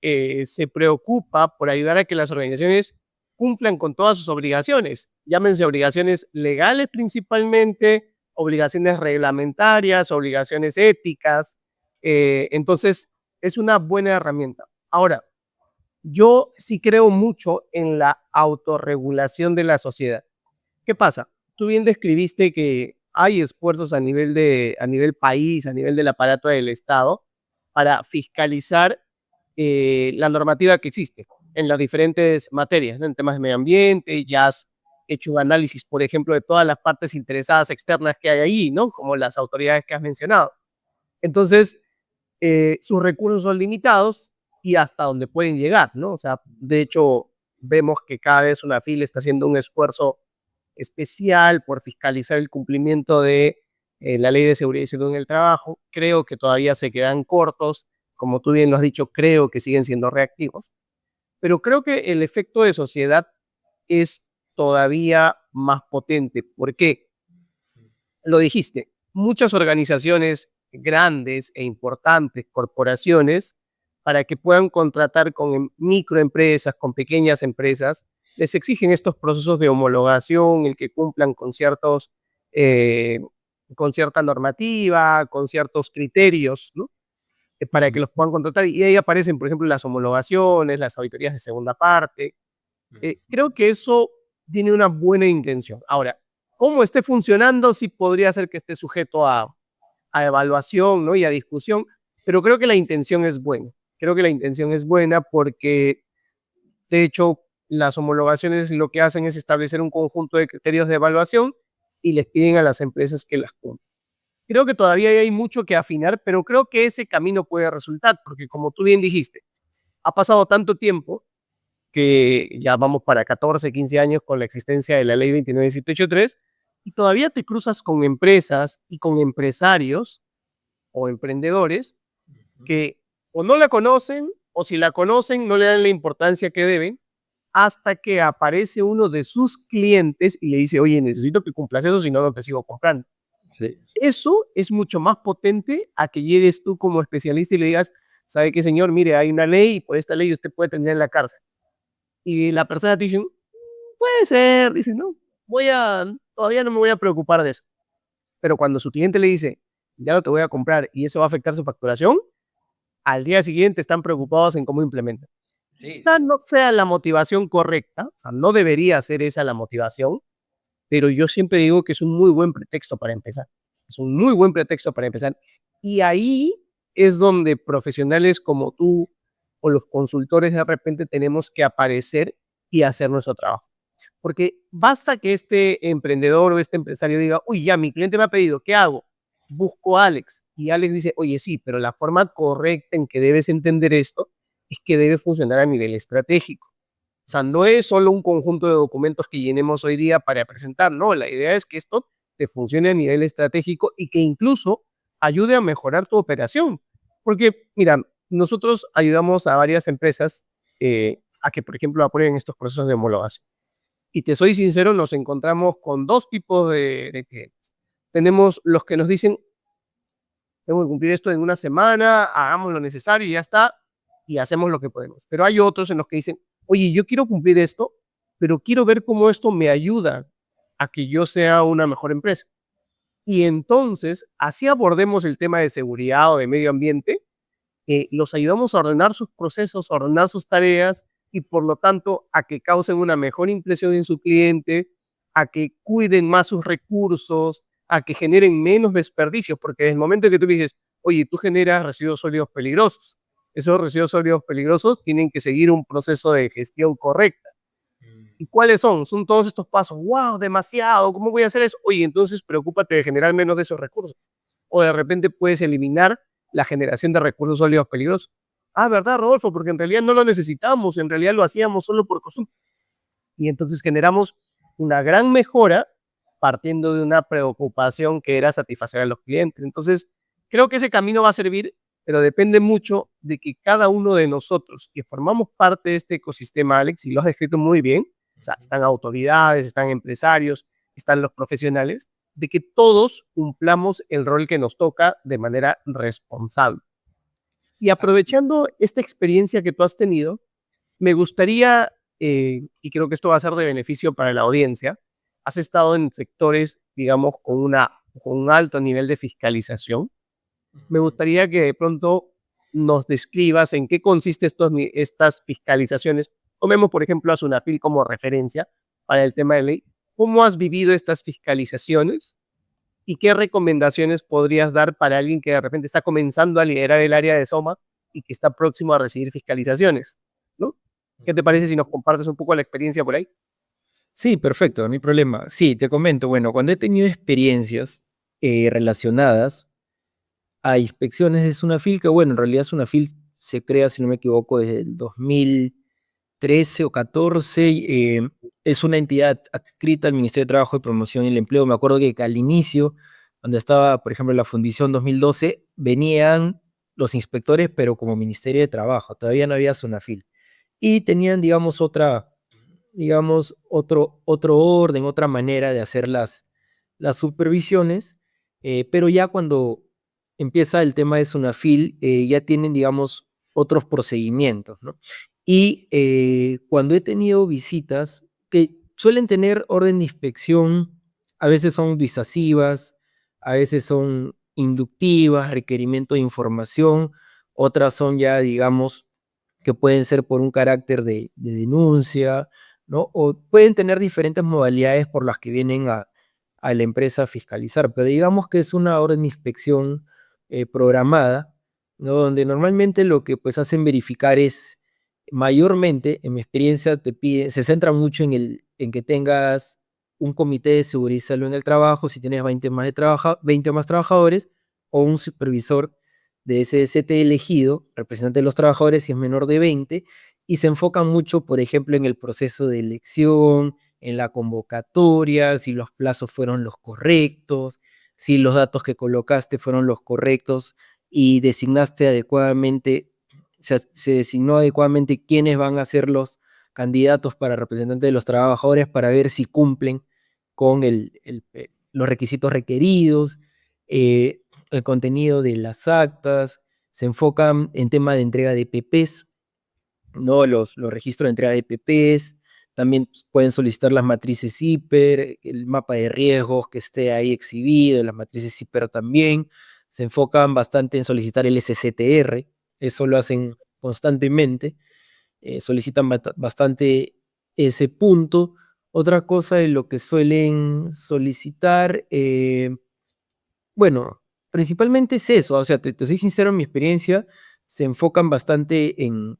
se preocupa por ayudar a que las organizaciones cumplan con todas sus obligaciones, llámense obligaciones legales principalmente, obligaciones reglamentarias, obligaciones éticas. Entonces, es una buena herramienta. Ahora, yo sí creo mucho en la autorregulación de la sociedad. ¿Qué pasa? Tú bien describiste que hay esfuerzos a nivel país, a nivel del aparato del Estado, para fiscalizar la normativa que existe en las diferentes materias, ¿no? En temas de medio ambiente, ya has hecho un análisis, por ejemplo, de todas las partes interesadas externas que hay ahí, ¿no? Como las autoridades que has mencionado. Entonces, sus recursos son limitados y hasta donde pueden llegar, ¿no? O sea, de hecho, vemos que cada vez una FIL está haciendo un esfuerzo especial por fiscalizar el cumplimiento de la Ley de Seguridad y Salud en el Trabajo. Creo que todavía se quedan cortos, como tú bien lo has dicho, creo que siguen siendo reactivos, pero creo que el efecto de sociedad es todavía más potente. ¿Por qué? Lo dijiste, muchas organizaciones grandes e importantes, corporaciones, para que puedan contratar con microempresas, con pequeñas empresas, les exigen estos procesos de homologación, el que cumplan eh, con cierta normativa, con ciertos criterios, ¿no? Para que los puedan contratar. Y ahí aparecen, por ejemplo, las homologaciones, las auditorías de segunda parte. Creo que eso tiene una buena intención. Ahora, cómo esté funcionando, sí podría ser que esté sujeto a evaluación, ¿no? Y a discusión, pero creo que la intención es buena. Creo que la intención es buena porque, de hecho, las homologaciones lo que hacen es establecer un conjunto de criterios de evaluación y les piden a las empresas que las cumplan. Creo que todavía hay mucho que afinar, pero creo que ese camino puede resultar, porque como tú bien dijiste, ha pasado tanto tiempo que ya vamos para 14, 15 años con la existencia de la ley 29783 y todavía te cruzas con empresas y con empresarios o emprendedores que o no la conocen o si la conocen no le dan la importancia que deben hasta que aparece uno de sus clientes y le dice, oye, necesito que cumplas eso, si no, no te sigo comprando. Sí. Eso es mucho más potente a que llegues tú como especialista y le digas, ¿sabe qué, señor? Mire, hay una ley y por esta ley usted puede terminar en la cárcel. Y la persona te dice, puede ser, dice, no, todavía no me voy a preocupar de eso. Pero cuando su cliente le dice, ya no te voy a comprar y eso va a afectar su facturación, al día siguiente están preocupados en cómo implementan. Sí. Quizá no sea la motivación correcta, o sea, no debería ser esa la motivación, pero yo siempre digo que es un muy buen pretexto para empezar. Es un muy buen pretexto para empezar. Y ahí es donde profesionales como tú o los consultores de repente tenemos que aparecer y hacer nuestro trabajo. Porque basta que este emprendedor o este empresario diga, uy, ya mi cliente me ha pedido, ¿qué hago? Busco a Alex. Y Alex dice, oye, sí, pero la forma correcta en que debes entender esto es que debe funcionar a nivel estratégico. O sea, no es solo un conjunto de documentos que llenemos hoy día para presentar, no, la idea es que esto te funcione a nivel estratégico y que incluso ayude a mejorar tu operación. Porque, mira, nosotros ayudamos a varias empresas a que, por ejemplo, aprueben estos procesos de homologación. Y te soy sincero, nos encontramos con dos tipos de clientes. Tenemos los que nos dicen, tengo que cumplir esto en una semana, hagamos lo necesario y ya está, y hacemos lo que podemos. Pero hay otros en los que dicen, oye, yo quiero cumplir esto, pero quiero ver cómo esto me ayuda a que yo sea una mejor empresa. Y entonces, así abordemos el tema de seguridad o de medio ambiente, los ayudamos a ordenar sus procesos, a ordenar sus tareas y por lo tanto a que causen una mejor impresión en su cliente, a que cuiden más sus recursos, a que generen menos desperdicios, porque desde el momento en que tú dices, oye, tú generas residuos sólidos peligrosos, esos residuos sólidos peligrosos tienen que seguir un proceso de gestión correcta. ¿Y cuáles son? Son todos estos pasos. ¡Wow! Demasiado. ¿Cómo voy a hacer eso? Oye, entonces preocúpate de generar menos de esos recursos. O de repente puedes eliminar la generación de recursos sólidos peligrosos. Ah, ¿verdad, Rodolfo? Porque en realidad no lo necesitamos, en realidad lo hacíamos solo por costumbre. Y entonces generamos una gran mejora partiendo de una preocupación que era satisfacer a los clientes. Entonces, creo que ese camino va a servir, pero depende mucho de que cada uno de nosotros que formamos parte de este ecosistema, Alex, y lo has descrito muy bien, o sea, están autoridades, están empresarios, están los profesionales, de que todos cumplamos el rol que nos toca de manera responsable. Y aprovechando esta experiencia que tú has tenido, me gustaría, y creo que esto va a ser de beneficio para la audiencia, has estado en sectores, digamos, con un alto nivel de fiscalización. Me gustaría que de pronto nos describas en qué consiste estas fiscalizaciones. Tomemos, por ejemplo, a Sunafil como referencia para el tema de ley. ¿Cómo has vivido estas fiscalizaciones? ¿Y qué recomendaciones podrías dar para alguien que de repente está comenzando a liderar el área de SOMA y que está próximo a recibir fiscalizaciones? ¿No? ¿Qué te parece si nos compartes un poco la experiencia por ahí? Sí, perfecto, no hay problema. Sí, te comento, bueno, cuando he tenido experiencias relacionadas a inspecciones de Sunafil, que bueno, en realidad Sunafil se crea, si no me equivoco, desde el 2013 o 14, es una entidad adscrita al Ministerio de Trabajo y Promoción y el Empleo. Me acuerdo que al inicio, cuando estaba, por ejemplo, la fundición 2012, venían los inspectores, pero como Ministerio de Trabajo, todavía no había Sunafil. Y tenían, digamos, otro orden, otra manera de hacer las supervisiones, pero ya cuando empieza el tema de Sunafil, ya tienen, digamos, otros procedimientos, ¿no? Y cuando he tenido visitas que suelen tener orden de inspección, a veces son disuasivas, a veces son inductivas, requerimiento de información, otras son ya, digamos, que pueden ser por un carácter de denuncia, ¿no? O pueden tener diferentes modalidades por las que vienen a la empresa a fiscalizar, pero digamos que es una orden de inspección programada, ¿no? Donde normalmente lo que pues hacen verificar es, mayormente, en mi experiencia, se centra mucho en que tengas un comité de seguridad y salud en el trabajo, si tienes 20 más trabajadores, o un supervisor de SST elegido, representante de los trabajadores, si es menor de 20, y se enfocan mucho, por ejemplo, en el proceso de elección, en la convocatoria, si los plazos fueron los correctos, si los datos que colocaste fueron los correctos y designaste adecuadamente, se designó adecuadamente quiénes van a ser los candidatos para representantes de los trabajadores para ver si cumplen con los requisitos requeridos, el contenido de las actas, se enfocan en tema de entrega de PPs, ¿no? Los registros de entrega de PPs, también pueden solicitar las matrices HIPER, el mapa de riesgos que esté ahí exhibido, las matrices HIPER también, se enfocan bastante en solicitar el SCTR, eso lo hacen constantemente, solicitan bastante ese punto. Otra cosa de lo que suelen solicitar, bueno, principalmente es eso, o sea, te soy sincero, en mi experiencia se enfocan bastante en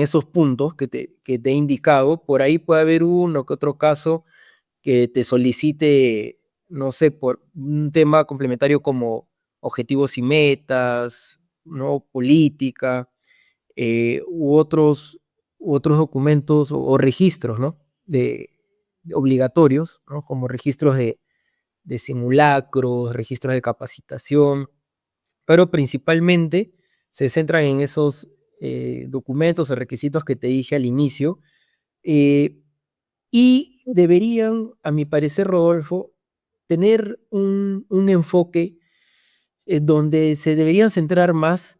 esos puntos que te he indicado. Por ahí puede haber uno que otro caso que te solicite, no sé, por un tema complementario como objetivos y metas, ¿no? Política, u otros documentos o registros, ¿no? De obligatorios, ¿no? Como registros de simulacros, registros de capacitación, pero principalmente se centran en esos documentos o requisitos que te dije al inicio, eh, y deberían, a mi parecer, Rodolfo, tener un enfoque donde se deberían centrar más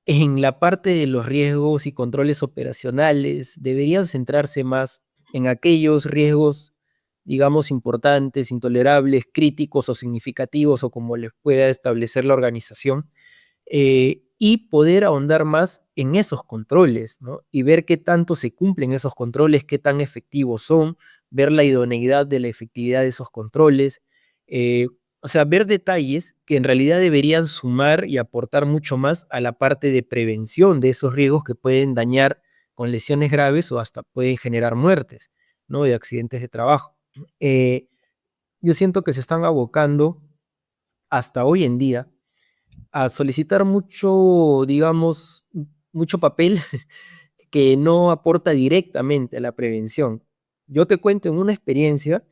en la parte de los riesgos y controles operacionales, deberían centrarse más en aquellos riesgos, digamos, importantes, intolerables, críticos o significativos, o como les pueda establecer la organización, y poder ahondar más en esos controles, ¿no? Y ver qué tanto se cumplen esos controles, qué tan efectivos son, ver la idoneidad de la efectividad de esos controles, eh, o sea, ver detalles que en realidad deberían sumar y aportar mucho más a la parte de prevención de esos riesgos que pueden dañar con lesiones graves o hasta pueden generar muertes, ¿no? De accidentes de trabajo. Eh, yo siento que se están abocando hasta hoy en día a solicitar mucho, digamos, mucho papel que no aporta directamente a la prevención. Yo te cuento en una experiencia,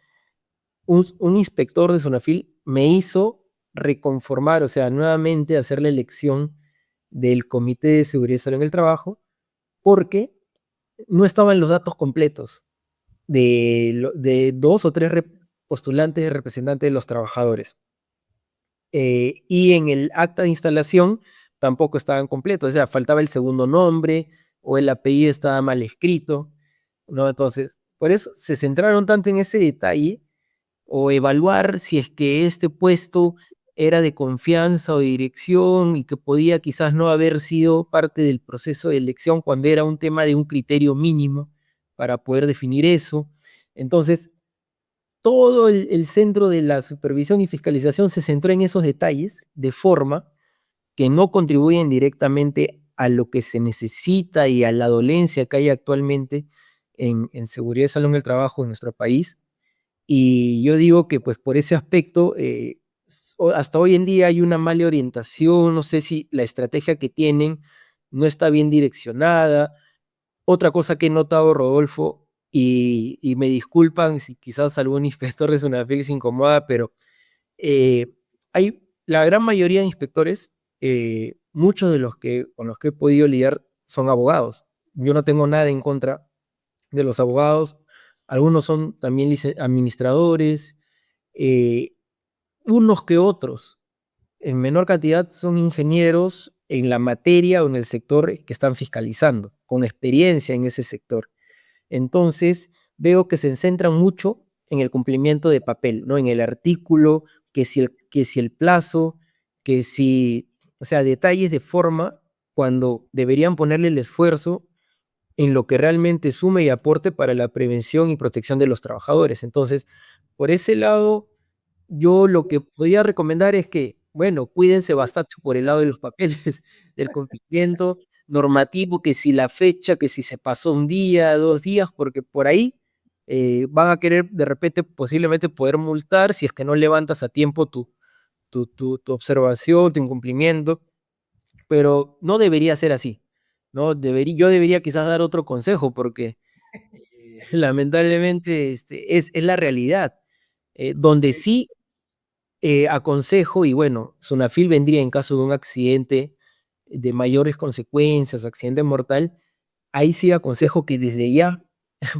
un inspector de Sonafil me hizo reconformar, o sea, nuevamente hacer la elección del Comité de Seguridad y Salud en el Trabajo, porque no estaban los datos completos de 2 o 3 postulantes de representantes de los trabajadores. Y en el acta de instalación tampoco estaban completos, o sea, faltaba el segundo nombre o el apellido estaba mal escrito, ¿no? Entonces, por eso se centraron tanto en ese detalle o evaluar si es que este puesto era de confianza o de dirección y que podía quizás no haber sido parte del proceso de elección cuando era un tema de un criterio mínimo para poder definir eso. Entonces, todo el centro de la supervisión y fiscalización se centró en esos detalles de forma que no contribuyen directamente a lo que se necesita y a la dolencia que hay actualmente en seguridad y salud en el trabajo en nuestro país. Y yo digo que pues por ese aspecto, hasta hoy en día hay una mala orientación, no sé si la estrategia que tienen no está bien direccionada. Otra cosa que he notado, Rodolfo, y me disculpan si quizás algún inspector de Sunafil se incomoda, pero hay la gran mayoría de inspectores, muchos de los que con los que he podido lidiar son abogados. Yo no tengo nada en contra de los abogados, algunos son también administradores, eh, unos que otros, en menor cantidad, son ingenieros en la materia o en el sector que están fiscalizando, con experiencia en ese sector. Entonces, veo que se centran mucho en el cumplimiento de papel, ¿no? En el artículo, que si el plazo, que si, o sea, detalles de forma cuando deberían ponerle el esfuerzo en lo que realmente sume y aporte para la prevención y protección de los trabajadores. Entonces, por ese lado, yo lo que podría recomendar es que, bueno, cuídense bastante por el lado de los papeles, del cumplimiento normativo, que si la fecha, que si se pasó un día, 2 días, porque por ahí van a querer de repente posiblemente poder multar si es que no levantas a tiempo tu observación, tu incumplimiento, pero no debería ser así, ¿no? Yo debería quizás dar otro consejo porque lamentablemente es la realidad, donde sí aconsejo, y bueno, Sunafil vendría en caso de un accidente de mayores consecuencias, accidente mortal, ahí sí aconsejo que desde ya,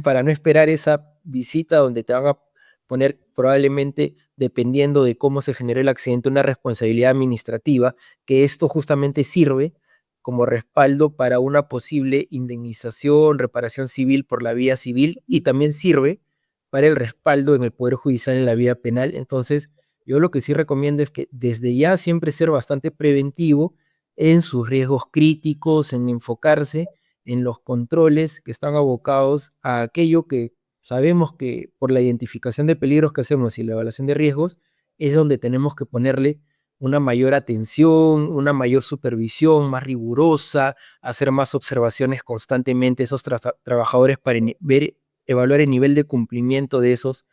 para no esperar esa visita donde te van a poner probablemente, dependiendo de cómo se generó el accidente, una responsabilidad administrativa, que esto justamente sirve como respaldo para una posible indemnización, reparación civil por la vía civil, y también sirve para el respaldo en el Poder Judicial en la vía penal. Entonces, yo lo que sí recomiendo es que desde ya siempre ser bastante preventivo en sus riesgos críticos, en enfocarse en los controles que están abocados a aquello que sabemos que por la identificación de peligros que hacemos y la evaluación de riesgos es donde tenemos que ponerle una mayor atención, una mayor supervisión más rigurosa, hacer más observaciones constantemente a esos trabajadores para evaluar el nivel de cumplimiento de esas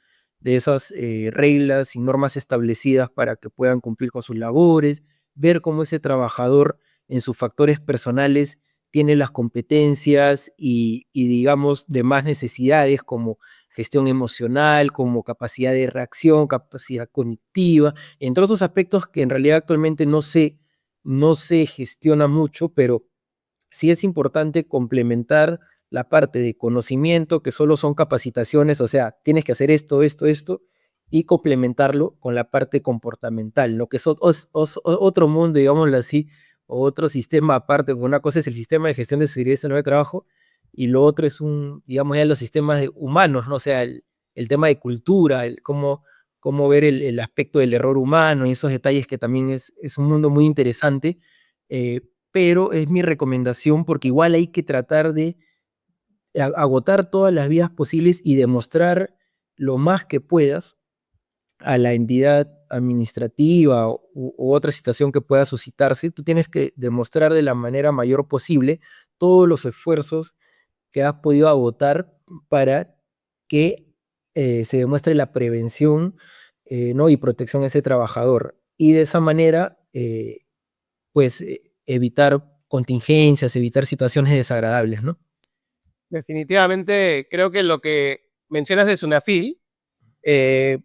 reglas y normas establecidas para que puedan cumplir con sus labores, ver cómo ese trabajador en sus factores personales tiene las competencias y digamos, demás necesidades como gestión emocional, como capacidad de reacción, capacidad cognitiva, entre otros aspectos que en realidad actualmente no se gestiona mucho, pero sí es importante complementar la parte de conocimiento, que solo son capacitaciones, o sea, tienes que hacer esto, esto, esto, y complementarlo con la parte comportamental, lo que es otro mundo, digámoslo así, o otro sistema aparte, porque una cosa es el sistema de gestión de seguridad y salud de trabajo, y lo otro es digamos ya los sistemas humanos, ¿no? O sea, el tema de cultura, cómo ver el aspecto del error humano y esos detalles que también es un mundo muy interesante, eh, pero es mi recomendación porque igual hay que tratar de agotar todas las vías posibles y demostrar lo más que puedas a la entidad administrativa u otra situación que pueda suscitarse. Tú tienes que demostrar de la manera mayor posible todos los esfuerzos que has podido agotar para que se demuestre la prevención, ¿no? y protección a ese trabajador. Y de esa manera, pues, evitar contingencias, evitar situaciones desagradables, ¿no? Definitivamente creo que lo que mencionas de Sunafil eh,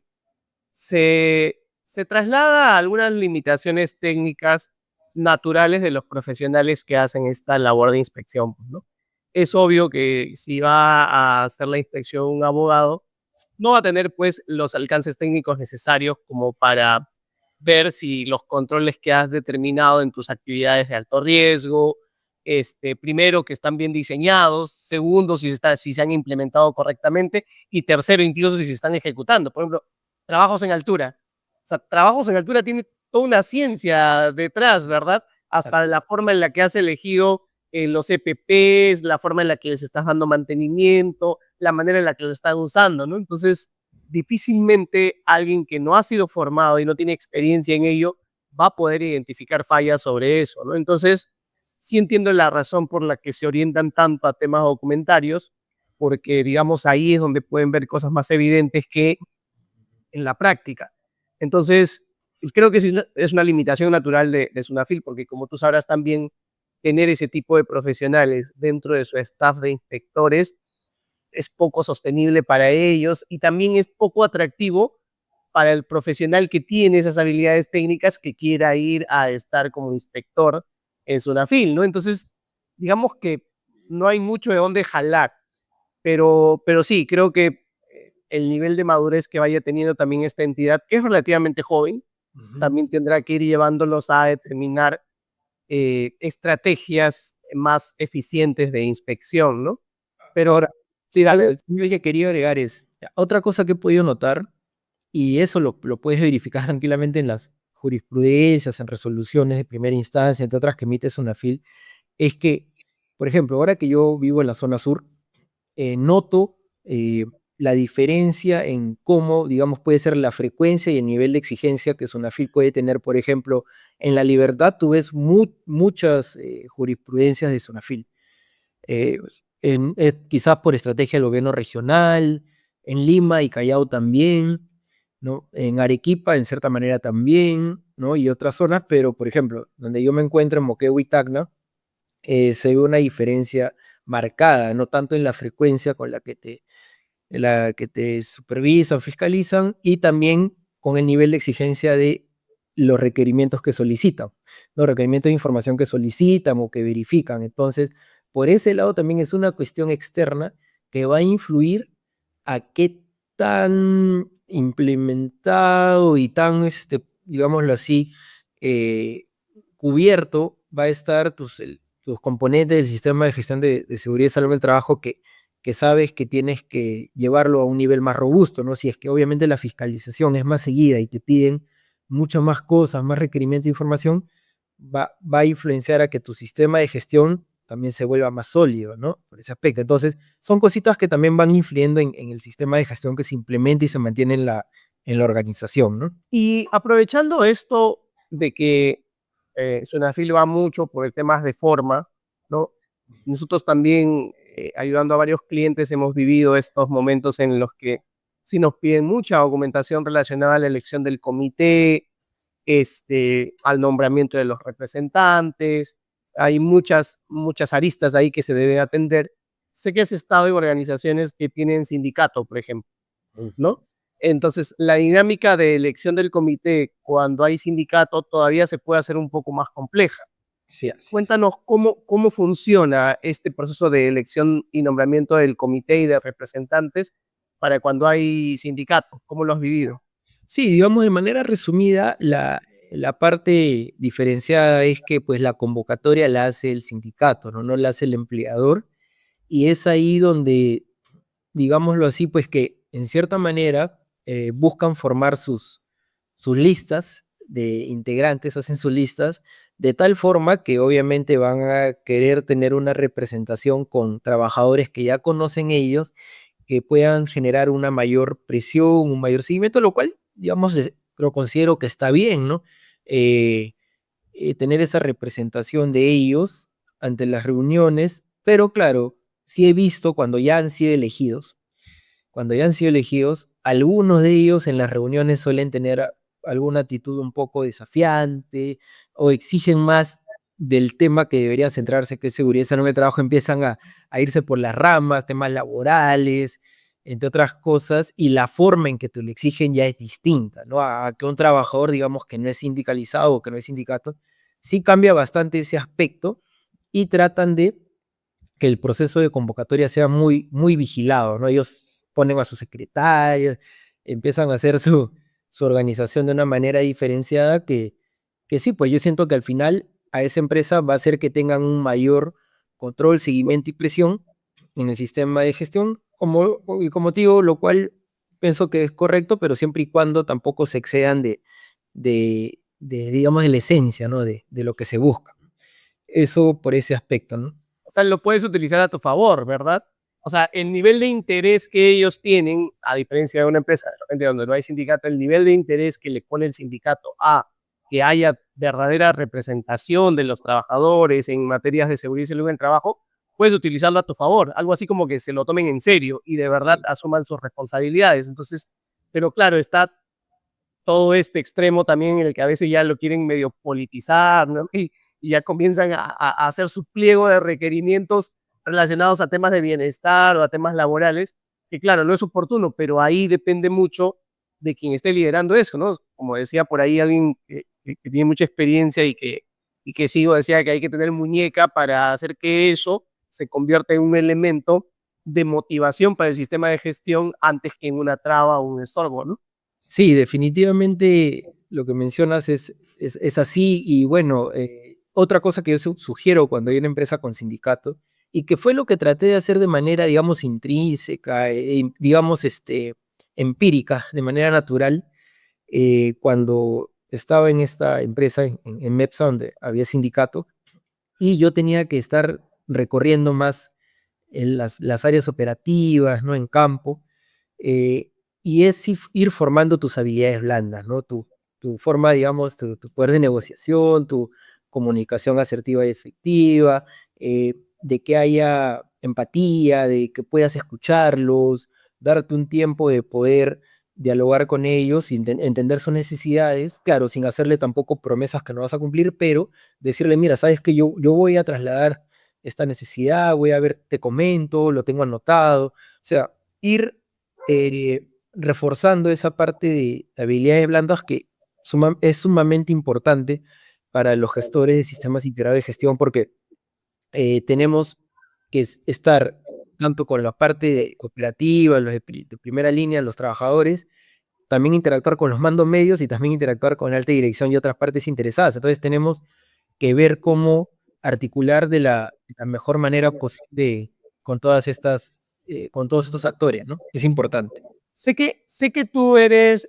se traslada a algunas limitaciones técnicas naturales de los profesionales que hacen esta labor de inspección, pues, ¿no? Es obvio que si va a hacer la inspección un abogado, no va a tener pues los alcances técnicos necesarios como para ver si los controles que has determinado en tus actividades de alto riesgo, primero, que están bien diseñados, segundo, si se han implementado correctamente, y tercero, incluso si se están ejecutando. Por ejemplo, trabajos en altura. O sea, trabajos en altura tiene toda una ciencia detrás, ¿verdad? Hasta la forma en la que has elegido los EPPs, la forma en la que les estás dando mantenimiento, la manera en la que lo están usando, ¿no? Entonces, difícilmente alguien que no ha sido formado y no tiene experiencia en ello va a poder identificar fallas sobre eso, ¿no? Entonces, sí entiendo la razón por la que se orientan tanto a temas documentarios, porque, digamos, ahí es donde pueden ver cosas más evidentes que en la práctica. Entonces, creo que sí es una limitación natural de Sunafil, porque como tú sabrás también, tener ese tipo de profesionales dentro de su staff de inspectores es poco sostenible para ellos y también es poco atractivo para el profesional que tiene esas habilidades técnicas que quiera ir a estar como inspector en Sunafil, ¿no? Entonces, digamos que no hay mucho de dónde jalar, pero sí, creo que el nivel de madurez que vaya teniendo también esta entidad, que es relativamente joven, Ujú. también tendrá que ir llevándolos a determinar estrategias más eficientes de inspección, ¿no? Pero ahora, sí, dale. Yo que quería agregar es, otra cosa que he podido notar, y eso lo puedes verificar tranquilamente en las jurisprudencias, en resoluciones de primera instancia, entre otras que emite Sunafil, es que, por ejemplo, ahora que yo vivo en la zona sur, noto la diferencia en cómo, digamos, puede ser la frecuencia y el nivel de exigencia que Sunafil puede tener. Por ejemplo, en La Libertad tú ves muchas jurisprudencias de Sunafil, quizás por estrategia del gobierno regional, en Lima y Callao también, ¿no? En Arequipa, en cierta manera también, ¿no? Y otras zonas, pero por ejemplo, donde yo me encuentro en Moquegua y Tacna, se ve una diferencia marcada, no tanto en la frecuencia con la que te supervisan, fiscalizan, y también con el nivel de exigencia de los requerimientos que solicitan, los requerimientos de información que solicitan o que verifican. Entonces, por ese lado también es una cuestión externa que va a influir a qué tan implementado y tan, digámoslo así, eh, cubierto va a estar tus componentes del sistema de gestión de seguridad y salud del trabajo que sabes que tienes que llevarlo a un nivel más robusto, ¿no? Si es que obviamente la fiscalización es más seguida y te piden muchas más cosas, más requerimientos de información, va a influenciar a que tu sistema de gestión también se vuelva más sólido, ¿no? Por ese aspecto. Entonces, son cositas que también van influyendo en el sistema de gestión que se implementa y se mantiene en la organización, ¿no? Y aprovechando esto de que Sunafil va mucho por el tema de forma, ¿no? Nosotros también, ayudando a varios clientes, hemos vivido estos momentos en los que sí nos piden mucha documentación relacionada a la elección del comité, al nombramiento de los representantes. Hay muchas aristas ahí que se deben atender. Sé que has estado en organizaciones que tienen sindicato, por ejemplo, ¿no? Entonces, la dinámica de elección del comité cuando hay sindicato todavía se puede hacer un poco más compleja. Sí, así es. Cuéntanos cómo funciona este proceso de elección y nombramiento del comité y de representantes para cuando hay sindicato. ¿Cómo lo has vivido? Sí, digamos de manera resumida, la parte diferenciada es que pues la convocatoria la hace el sindicato, ¿no? No la hace el empleador, y es ahí donde, digámoslo así, pues que en cierta manera buscan formar sus listas de integrantes, hacen sus listas de tal forma que obviamente van a querer tener una representación con trabajadores que ya conocen ellos, que puedan generar una mayor presión, un mayor seguimiento, lo cual, digamos, lo considero que está bien, ¿no? Eh, Tener esa representación de ellos ante las reuniones, pero claro, sí he visto cuando ya han sido elegidos, algunos de ellos en las reuniones suelen tener alguna actitud un poco desafiante o exigen más del tema que deberían centrarse, que es seguridad y salud en el trabajo, empiezan a irse por las ramas, temas laborales, entre otras cosas, y la forma en que te lo exigen ya es distinta, ¿no? A que un trabajador, digamos, que no es sindicalizado o que no es sindicato, sí cambia bastante ese aspecto y tratan de que el proceso de convocatoria sea muy, muy vigilado, ¿no? Ellos ponen a sus secretarios, empiezan a hacer su organización de una manera diferenciada que sí, pues yo siento que al final a esa empresa va a hacer que tengan un mayor control, seguimiento y presión en el sistema de gestión, como te digo, lo cual pienso que es correcto, pero siempre y cuando tampoco se excedan digamos, de la esencia, ¿no? De lo que se busca. Eso por ese aspecto, ¿no? O sea, lo puedes utilizar a tu favor, ¿verdad? O sea, el nivel de interés que ellos tienen, a diferencia de una empresa, de repente donde no hay sindicato, el nivel de interés que le pone el sindicato a que haya verdadera representación de los trabajadores en materias de seguridad y salud en el trabajo, puedes utilizarlo a tu favor. Algo así como que se lo tomen en serio y de verdad asuman sus responsabilidades. Entonces, pero claro, está todo este extremo también en el que a veces ya lo quieren medio politizar, ¿no? Y ya comienzan a hacer su pliego de requerimientos relacionados a temas de bienestar o a temas laborales, que claro, no es oportuno, pero ahí depende mucho de quien esté liderando eso, ¿no? Como decía por ahí alguien que tiene mucha experiencia y que sigo, decía que hay que tener muñeca para hacer que eso se convierta en un elemento de motivación para el sistema de gestión antes que en una traba o un estorbo, ¿no? Sí, definitivamente lo que mencionas es así y bueno, otra cosa que yo sugiero cuando hay una empresa con sindicato y que fue lo que traté de hacer de manera, digamos, intrínseca, digamos, empírica, de manera natural, cuando estaba en esta empresa, en MEPSA, donde había sindicato, y yo tenía que estar recorriendo más en las áreas operativas, ¿no? En campo, eh, y es ir formando tus habilidades blandas, ¿no? Tu forma, digamos, tu poder de negociación, tu comunicación asertiva y efectiva, de que haya empatía, de que puedas escucharlos, darte un tiempo de poder dialogar con ellos, entender sus necesidades, claro, sin hacerle tampoco promesas que no vas a cumplir, pero decirle, mira, sabes que yo voy a trasladar esta necesidad, voy a ver, te comento, lo tengo anotado, o sea, ir reforzando esa parte de habilidades blandas que es sumamente importante para los gestores de sistemas integrados de gestión porque tenemos que estar tanto con la parte de cooperativa, los de primera línea, los trabajadores, también interactuar con los mandos medios y también interactuar con la alta dirección y otras partes interesadas. Entonces tenemos que ver cómo articular de la mejor manera posible con con todos estos actores, ¿no? Es importante. Sé que tú eres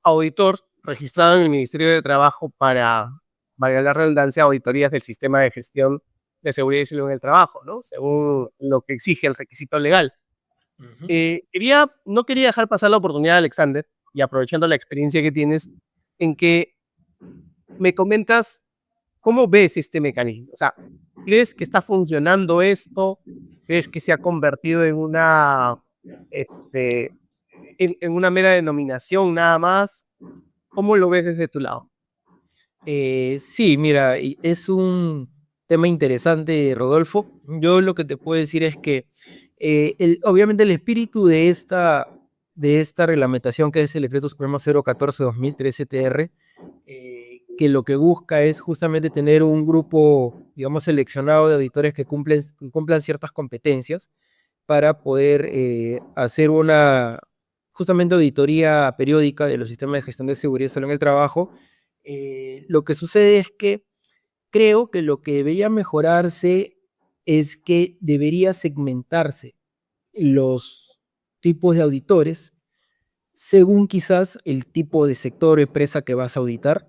auditor registrado en el Ministerio de Trabajo para, valga la redundancia, auditorías del sistema de gestión de seguridad y salud en el trabajo, ¿no? Según lo que exige el requisito legal. Ujú. No quería dejar pasar la oportunidad, Alexander, y aprovechando la experiencia que tienes, en que me comentas cómo ves este mecanismo. O sea, ¿crees que está funcionando esto? ¿Crees que se ha convertido este, en una mera denominación nada más? ¿Cómo lo ves desde tu lado? Sí, mira, es un tema interesante, Rodolfo. Yo lo que te puedo decir es que obviamente el espíritu de esta reglamentación, que es el Decreto Supremo 014-2013 TR, que lo que busca es justamente tener un grupo, digamos, seleccionado de auditores que cumplan ciertas competencias para poder hacer una justamente auditoría periódica de los sistemas de gestión de seguridad y salud en el trabajo. Lo que sucede es que creo que lo que debería mejorarse es que debería segmentarse los tipos de auditores según quizás el tipo de sector o empresa que vas a auditar,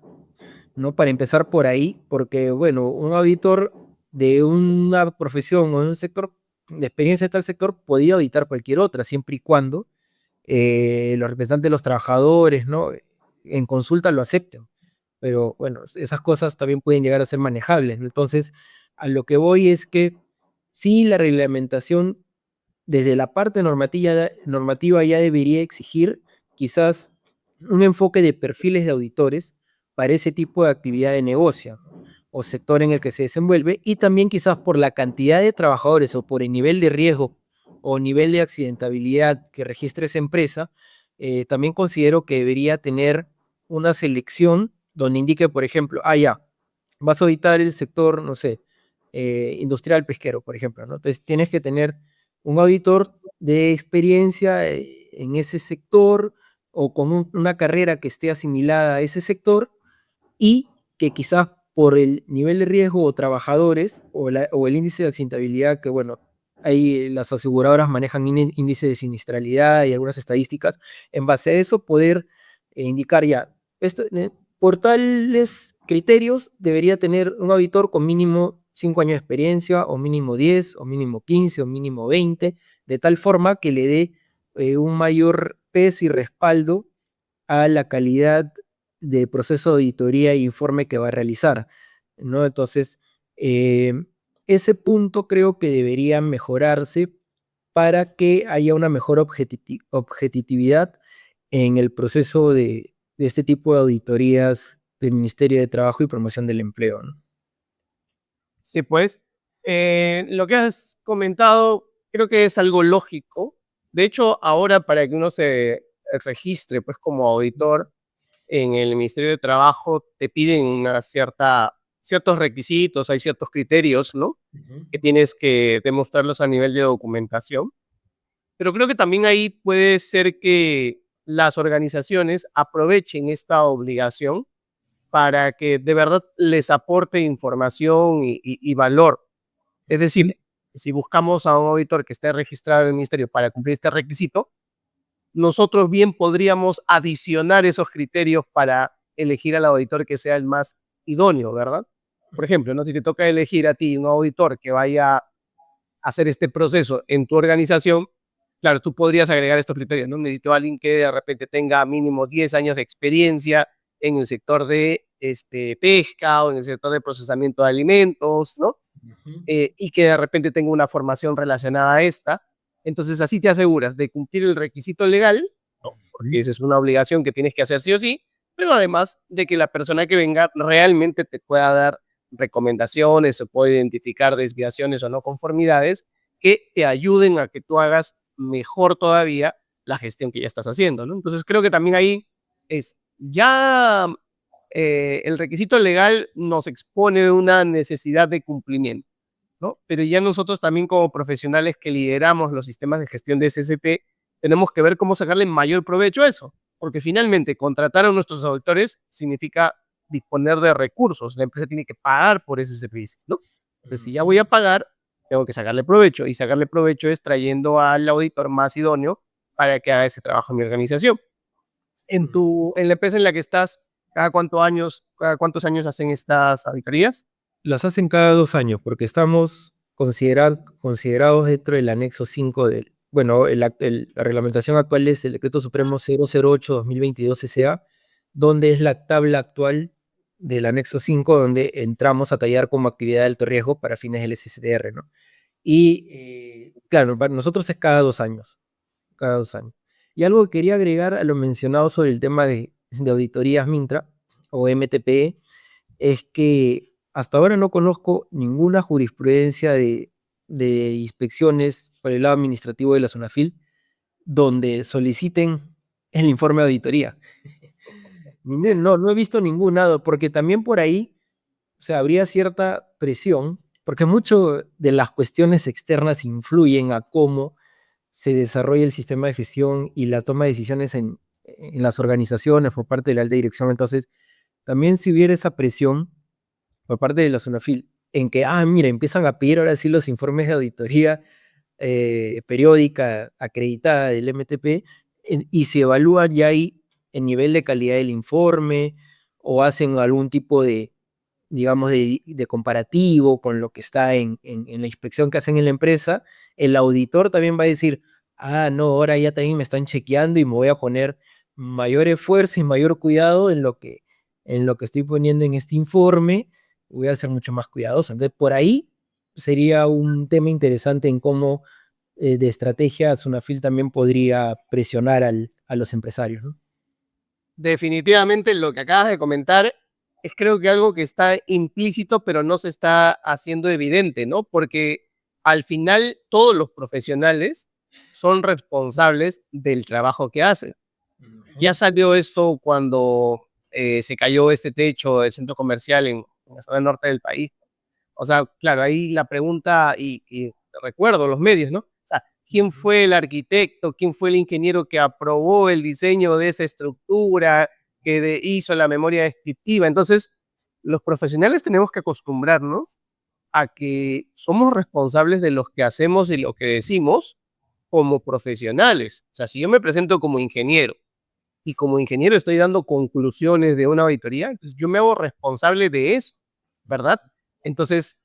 ¿no? Para empezar por ahí, porque bueno, un auditor de una profesión o de un sector, de experiencia de tal sector, podía auditar cualquier otra, siempre y cuando los representantes de los trabajadores, ¿no? En consulta lo acepten. Pero bueno, esas cosas también pueden llegar a ser manejables, ¿no? Entonces, a lo que voy es que sí, la reglamentación desde la parte normativa ya debería exigir quizás un enfoque de perfiles de auditores para ese tipo de actividad de negocio o sector en el que se desenvuelve, y también quizás por la cantidad de trabajadores o por el nivel de riesgo o nivel de accidentabilidad que registre esa empresa. También considero que debería tener una selección donde indique, por ejemplo, ya, vas a auditar el sector, no sé, industrial pesquero, por ejemplo, ¿no? Entonces tienes que tener un auditor de experiencia en ese sector o con una carrera que esté asimilada a ese sector, y que quizás por el nivel de riesgo o trabajadores o el índice de accidentabilidad, que bueno, ahí las aseguradoras manejan índice de siniestralidad y algunas estadísticas, en base a eso poder indicar ya, por tales criterios debería tener un auditor con mínimo 5 años de experiencia, o mínimo 10, o mínimo 15, o mínimo 20, de tal forma que le dé un mayor peso y respaldo a la calidad de proceso de auditoría e informe que va a realizar, ¿no? Entonces, ese punto creo que debería mejorarse para que haya una mejor objetividad en el proceso de este tipo de auditorías del Ministerio de Trabajo y Promoción del Empleo, ¿no? Sí, pues, lo que has comentado creo que es algo lógico. De hecho, ahora para que uno se registre pues como auditor en el Ministerio de Trabajo, te piden ciertos requisitos, hay ciertos criterios, ¿no? Ujú. Que tienes que demostrarlos a nivel de documentación. Pero creo que también ahí puede ser que las organizaciones aprovechen esta obligación para que de verdad les aporte información y valor. Es decir, si buscamos a un auditor que esté registrado en el ministerio para cumplir este requisito, nosotros bien podríamos adicionar esos criterios para elegir al auditor que sea el más idóneo, ¿verdad? Por ejemplo, ¿no? Si te toca elegir a ti un auditor que vaya a hacer este proceso en tu organización, claro, tú podrías agregar estos criterios, ¿no? Necesito a alguien que de repente tenga mínimo 10 años de experiencia en el sector de pesca o en el sector de procesamiento de alimentos, ¿no? Ujú. Y que de repente tenga una formación relacionada a esta. Entonces así te aseguras de cumplir el requisito legal, ¿no? Porque esa es una obligación que tienes que hacer sí o sí, pero además de que la persona que venga realmente te pueda dar recomendaciones o puede identificar desviaciones o no conformidades que te ayuden a que tú hagas mejor todavía la gestión que ya estás haciendo, ¿no? Entonces creo que también ahí es ya el requisito legal nos expone una necesidad de cumplimiento, ¿no? Pero ya nosotros también como profesionales que lideramos los sistemas de gestión de SSP, tenemos que ver cómo sacarle mayor provecho a eso, porque finalmente contratar a nuestros auditores significa disponer de recursos, la empresa tiene que pagar por ese servicio, ¿no? Entonces, si ya voy a pagar, tengo que sacarle provecho, y sacarle provecho es trayendo al auditor más idóneo para que haga ese trabajo en mi organización. En la empresa en la que estás, cada cuántos años hacen estas auditorías? Las hacen cada 2 años porque estamos considerados dentro del anexo 5 del, bueno, la reglamentación actual es el Decreto Supremo 008-2022 SA, donde es la tabla actual del anexo 5, donde entramos a tallar como actividad de alto riesgo para fines del SSTR, ¿no? Y claro, para nosotros es cada 2 años, cada 2 años. Y algo que quería agregar a lo mencionado sobre el tema de de auditorías Mintra o MTPE, es que hasta ahora no conozco ninguna jurisprudencia de inspecciones por el lado administrativo de la SUNAFIL donde soliciten el informe de auditoría. No he visto ninguna, porque también por ahí, o sea, habría cierta presión, porque mucho de las cuestiones externas influyen a cómo se desarrolla el sistema de gestión y la toma de decisiones en las organizaciones por parte de la alta dirección. Entonces, también si hubiera esa presión por parte de la SUNAFIL en que, mira, empiezan a pedir ahora sí los informes de auditoría periódica acreditada del MTP y se evalúan ya ahí el nivel de calidad del informe o hacen algún tipo de, digamos, de comparativo con lo que está en la inspección que hacen en la empresa, el auditor también va a decir, no, ahora ya también me están chequeando y me voy a poner mayor esfuerzo y mayor cuidado en lo que estoy poniendo en este informe, voy a ser mucho más cuidadoso. Entonces, por ahí sería un tema interesante en cómo de estrategia SUNAFIL también podría presionar a los empresarios, ¿no? Definitivamente lo que acabas de comentar es creo que algo que está implícito pero no se está haciendo evidente, ¿no? Porque al final todos los profesionales son responsables del trabajo que hacen. Ya salió esto cuando se cayó este techo del centro comercial en la zona norte del país. O sea, claro, ahí la pregunta, y recuerdo los medios, ¿no? O sea, ¿quién fue el arquitecto? ¿Quién fue el ingeniero que aprobó el diseño de esa estructura? Que hizo la memoria descriptiva. Entonces, los profesionales tenemos que acostumbrarnos a que somos responsables de lo que hacemos y lo que decimos como profesionales. O sea, si yo me presento como ingeniero y como ingeniero estoy dando conclusiones de una auditoría, entonces yo me hago responsable de eso, ¿verdad? Entonces,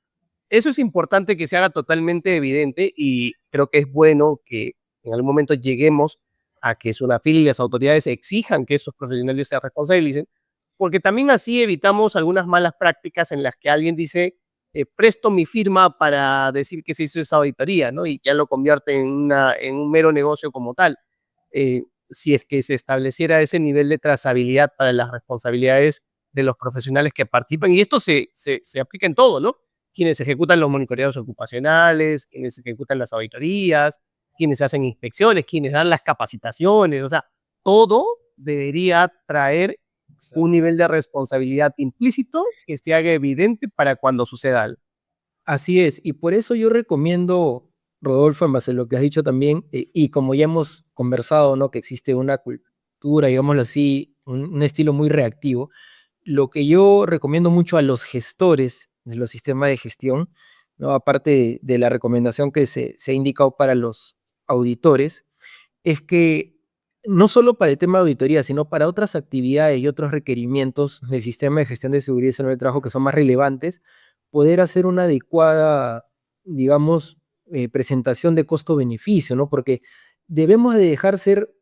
eso es importante que se haga totalmente evidente y creo que es bueno que en algún momento lleguemos a que SUNAFIL y las autoridades exijan que esos profesionales se responsabilicen, porque también así evitamos algunas malas prácticas en las que alguien dice, presto mi firma para decir que se hizo esa auditoría, ¿no? Y ya lo convierte en un mero negocio como tal. Si es que se estableciera ese nivel de trazabilidad para las responsabilidades de los profesionales que participan, y esto se aplica en todo, ¿no? Quienes ejecutan los monitoreados ocupacionales, quienes ejecutan las auditorías, quienes hacen inspecciones, quienes dan las capacitaciones, o sea, todo debería traer un nivel de responsabilidad implícito que se haga evidente para cuando suceda algo. Así es, y por eso yo recomiendo, Rodolfo, en base a lo que has dicho también, y como ya hemos conversado, ¿no? Que existe una cultura, digámoslo así, un estilo muy reactivo, lo que yo recomiendo mucho a los gestores de los sistemas de gestión, ¿no? Aparte de la recomendación que se ha indicado para los auditores, es que no solo para el tema de auditoría, sino para otras actividades y otros requerimientos del sistema de gestión de seguridad y salud del trabajo que son más relevantes, poder hacer una adecuada, digamos, presentación de costo-beneficio, ¿no? Porque debemos de dejar ser,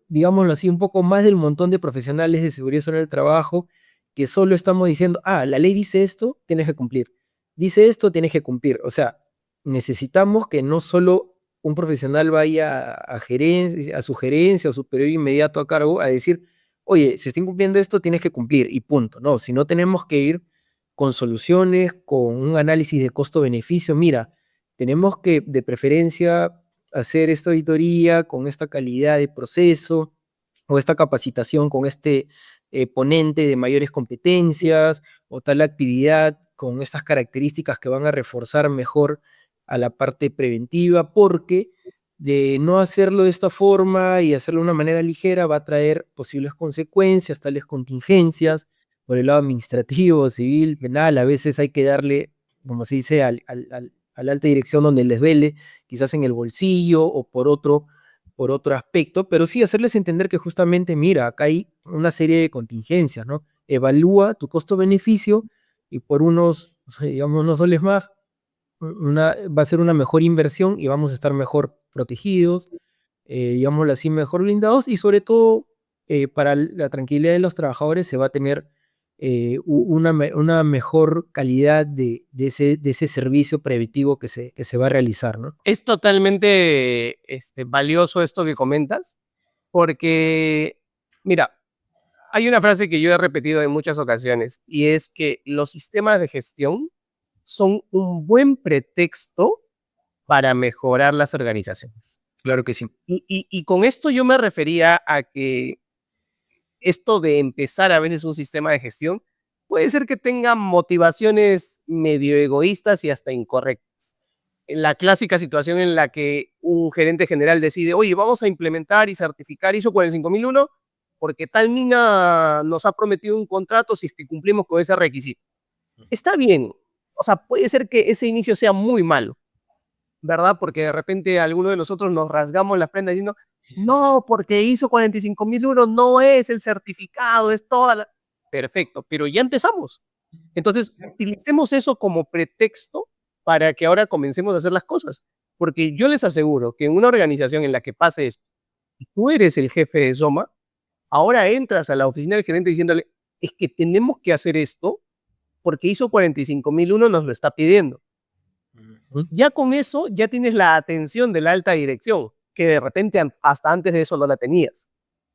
digámoslo así, un poco más del montón de profesionales de seguridad y salud del trabajo que solo estamos diciendo, la ley dice esto, tienes que cumplir. Dice esto, tienes que cumplir. O sea, necesitamos que no solo un profesional vaya a gerencia, a su gerencia o superior inmediato a cargo a decir, oye, si está incumpliendo esto, tienes que cumplir y punto. No, si no tenemos que ir con soluciones, con un análisis de costo-beneficio. Mira, tenemos que de preferencia hacer esta auditoría con esta calidad de proceso o esta capacitación con este ponente de mayores competencias o tal actividad con estas características que van a reforzar mejor a la parte preventiva, porque de no hacerlo de esta forma y hacerlo de una manera ligera va a traer posibles consecuencias, tales contingencias por el lado administrativo, civil, penal. A veces hay que darle, como se dice, a la alta dirección donde les duele, quizás en el bolsillo o por otro aspecto, pero sí hacerles entender que justamente, mira, acá hay una serie de contingencias, ¿no? Evalúa tu costo-beneficio y por unos, digamos, unos soles más, va a ser una mejor inversión y vamos a estar mejor protegidos, digámoslo así, mejor blindados y sobre todo para la tranquilidad de los trabajadores se va a tener una mejor calidad de ese servicio preventivo que se va a realizar, ¿no? Es totalmente valioso esto que comentas, porque Mira, hay una frase que yo he repetido en muchas ocasiones y es que los sistemas de gestión son un buen pretexto para mejorar las organizaciones. Claro que sí. Y con esto yo me refería a que esto de empezar a veces un sistema de gestión puede ser que tenga motivaciones medio egoístas y hasta incorrectas. En la clásica situación en la que un gerente general decide, oye, vamos a implementar y certificar ISO 45001 porque tal mina nos ha prometido un contrato si es que cumplimos con ese requisito. Está bien, o sea, puede ser que ese inicio sea muy malo, ¿verdad? Porque de repente alguno de nosotros nos rasgamos las prendas diciendo, no, porque ISO 45001 no es el certificado, es toda la... Perfecto, pero ya empezamos. Entonces, utilicemos eso como pretexto para que ahora comencemos a hacer las cosas. Porque yo les aseguro que en una organización en la que pase esto, y tú eres el jefe de Soma, ahora entras a la oficina del gerente diciéndole, es que tenemos que hacer esto porque ISO 45001 nos lo está pidiendo. Ya con eso, ya tienes la atención de la alta dirección, que de repente hasta antes de eso no la tenías.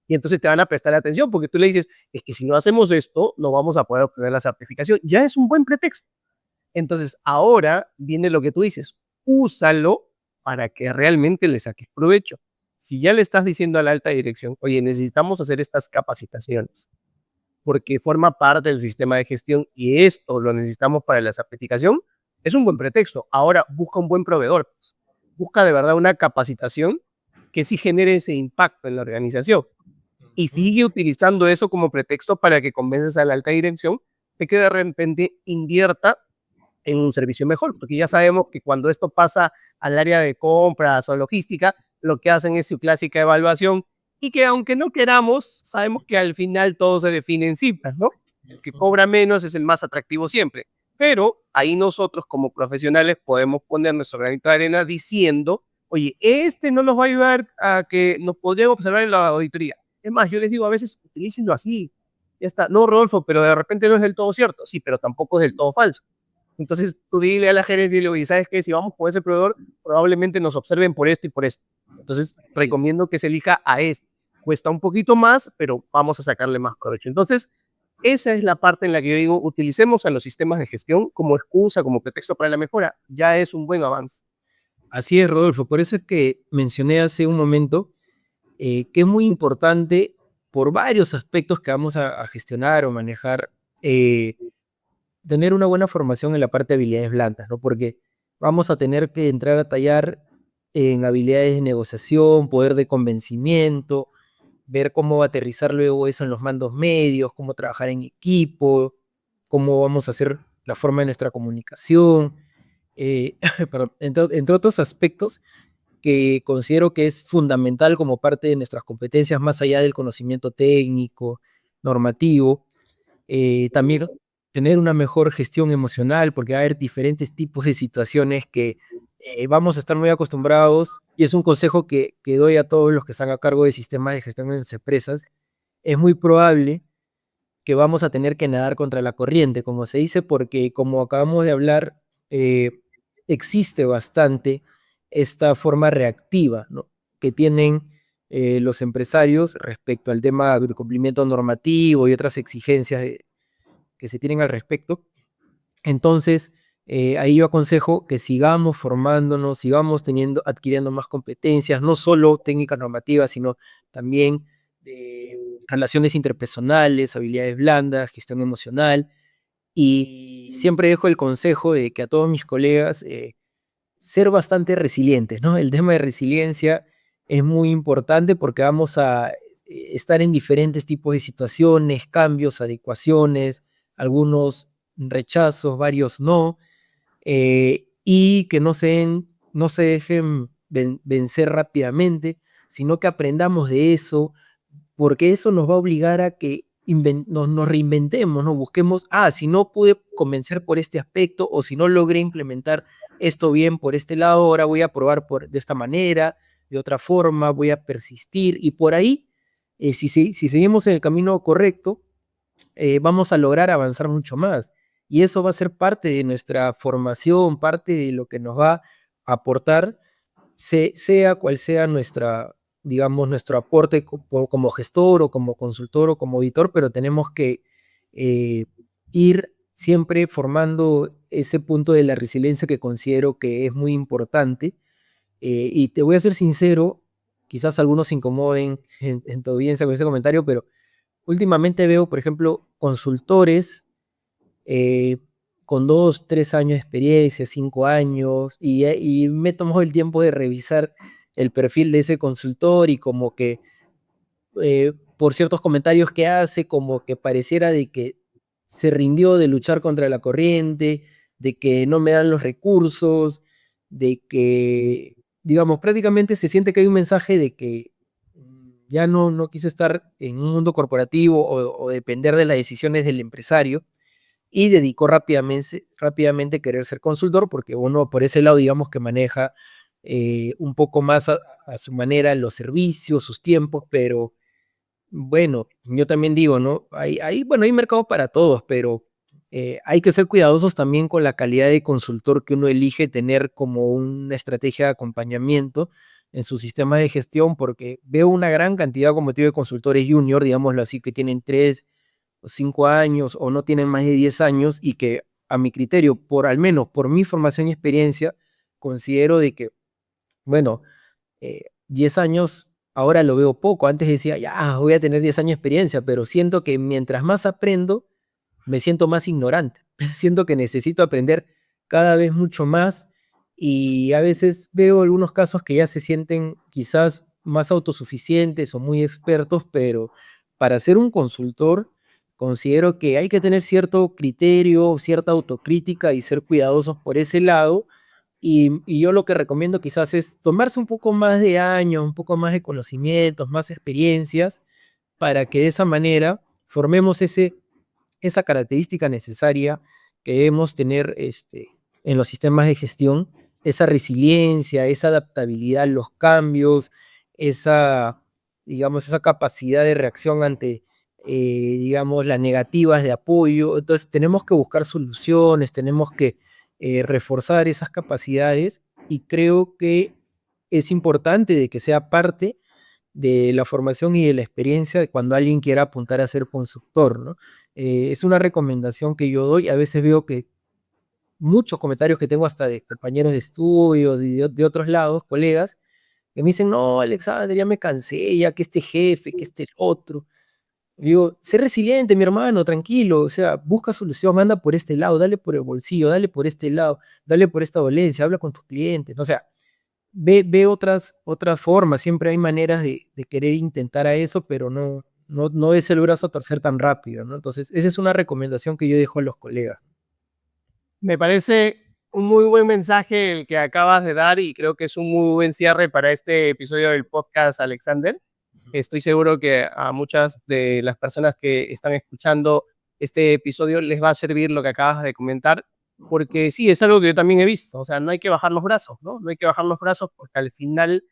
Y entonces te van a prestar atención porque tú le dices, es que si no hacemos esto, no vamos a poder obtener la certificación. Ya es un buen pretexto. Entonces ahora viene lo que tú dices, úsalo para que realmente le saques provecho. Si ya le estás diciendo a la alta dirección, oye, necesitamos hacer estas capacitaciones porque forma parte del sistema de gestión y esto lo necesitamos para la certificación, es un buen pretexto. Ahora busca un buen proveedor. Busca de verdad una capacitación que sí genere ese impacto en la organización. Y sigue utilizando eso como pretexto para que convences a la alta dirección de que de repente invierta en un servicio mejor, porque ya sabemos que cuando esto pasa al área de compras o logística, lo que hacen es su clásica evaluación y que aunque no queramos, sabemos que al final todo se define en cifras, ¿no? El que cobra menos es el más atractivo siempre. Pero ahí nosotros como profesionales podemos poner nuestro granito de arena diciendo, oye, este no nos va a ayudar a que nos podamos observar en la auditoría. Es más, yo les digo a veces, utilícenlo así. Ya está. No, Rodolfo, pero de repente no es del todo cierto. Sí, pero tampoco es del todo falso. Entonces tú dile a la gerencia, dile, oye, ¿sabes qué? Si vamos con ese proveedor, probablemente nos observen por esto y por esto. Entonces recomiendo que se elija a este. Cuesta un poquito más, pero vamos a sacarle más provecho. Entonces, esa es la parte en la que yo digo, utilicemos a los sistemas de gestión como excusa, como pretexto para la mejora. Ya es un buen avance. Así es, Rodolfo. Por eso es que mencioné hace un momento que es muy importante por varios aspectos que vamos a gestionar o manejar, tener una buena formación en la parte de habilidades blandas, ¿no? Porque vamos a tener que entrar a tallar en habilidades de negociación, poder de convencimiento, ver cómo aterrizar luego eso en los mandos medios, cómo trabajar en equipo, cómo vamos a hacer la forma de nuestra comunicación, perdón, entre otros aspectos que considero que es fundamental como parte de nuestras competencias, más allá del conocimiento técnico, normativo. También tener una mejor gestión emocional, porque va a haber diferentes tipos de situaciones que vamos a estar muy acostumbrados, y es un consejo que doy a todos los que están a cargo de sistemas de gestión en las empresas. Es muy probable que vamos a tener que nadar contra la corriente, como se dice, porque como acabamos de hablar, existe bastante esta forma reactiva, ¿no?, que tienen los empresarios respecto al tema de cumplimiento normativo y otras exigencias que se tienen al respecto. Entonces, ahí yo aconsejo que sigamos formándonos, sigamos adquiriendo más competencias, no solo técnicas normativas, sino también de relaciones interpersonales, habilidades blandas, gestión emocional. Y siempre dejo el consejo de que a todos mis colegas ser bastante resilientes, ¿no? El tema de resiliencia es muy importante porque vamos a estar en diferentes tipos de situaciones, cambios, adecuaciones, algunos rechazos, varios no, y que no se dejen vencer rápidamente, sino que aprendamos de eso, porque eso nos va a obligar a que nos reinventemos, ¿no? Busquemos, si no pude convencer por este aspecto, o si no logré implementar esto bien por este lado, ahora voy a probar de esta manera, de otra forma, voy a persistir, y por ahí, si seguimos en el camino correcto, vamos a lograr avanzar mucho más. Y eso va a ser parte de nuestra formación, parte de lo que nos va a aportar, sea cual sea digamos, nuestro aporte como gestor o como consultor o como auditor, pero tenemos que ir siempre formando ese punto de la resiliencia que considero que es muy importante. Y te voy a ser sincero, quizás algunos se incomoden en tu audiencia con ese comentario, pero últimamente veo, por ejemplo, consultores con 2, 3 años de experiencia, 5 años, y me he tomado el tiempo de revisar el perfil de ese consultor y como que por ciertos comentarios que hace, como que pareciera de que se rindió de luchar contra la corriente, de que no me dan los recursos, de que, digamos, prácticamente se siente que hay un mensaje de que ya no quise estar en un mundo corporativo o depender de las decisiones del empresario y dedicó rápidamente a querer ser consultor porque uno por ese lado digamos que maneja un poco más a su manera los servicios, sus tiempos, pero bueno, yo también digo, ¿no? Bueno, hay mercado para todos, pero hay que ser cuidadosos también con la calidad de consultor que uno elige tener como una estrategia de acompañamiento en su sistema de gestión, porque veo una gran cantidad, como te digo, de consultores junior, digámoslo así, que tienen 3 o 5 años o no tienen más de 10 años y que a mi criterio, al menos por mi formación y experiencia, considero de que, bueno, 10 años ahora lo veo poco. Antes decía, ya, voy a tener 10 años de experiencia, pero siento que mientras más aprendo, me siento más ignorante. Siento que necesito aprender cada vez mucho más y a veces veo algunos casos que ya se sienten quizás más autosuficientes o muy expertos, pero para ser un consultor considero que hay que tener cierto criterio, cierta autocrítica y ser cuidadosos por ese lado. Y yo lo que recomiendo quizás es tomarse un poco más de años, un poco más de conocimientos, más experiencias, para que de esa manera formemos esa característica necesaria que debemos tener en los sistemas de gestión, esa resiliencia, esa adaptabilidad a los cambios, esa, digamos, esa capacidad de reacción ante, digamos, las negativas de apoyo. Entonces tenemos que buscar soluciones, tenemos que reforzar esas capacidades y creo que es importante de que sea parte de la formación y de la experiencia de cuando alguien quiera apuntar a ser consultor, ¿no? Es una recomendación que yo doy. A veces veo que muchos comentarios que tengo hasta de compañeros de estudios y de otros lados, colegas, que me dicen, no, Alexander, ya me cansé, ya que este jefe, que este el otro. Y digo, sé resiliente, mi hermano, tranquilo, o sea, busca solución, anda por este lado, dale por el bolsillo, dale por este lado, dale por esta dolencia, habla con tus clientes, ¿no? O sea, ve otras formas, siempre hay maneras de querer intentar a eso, pero no es el brazo a torcer tan rápido, ¿no? Entonces, esa es una recomendación que yo dejo a los colegas. Me parece un muy buen mensaje el que acabas de dar y creo que es un muy buen cierre para este episodio del podcast, Alexander. Estoy seguro que a muchas de las personas que están escuchando este episodio les va a servir lo que acabas de comentar, porque sí, es algo que yo también he visto. O sea, no hay que bajar los brazos, ¿no? No hay que bajar los brazos porque al final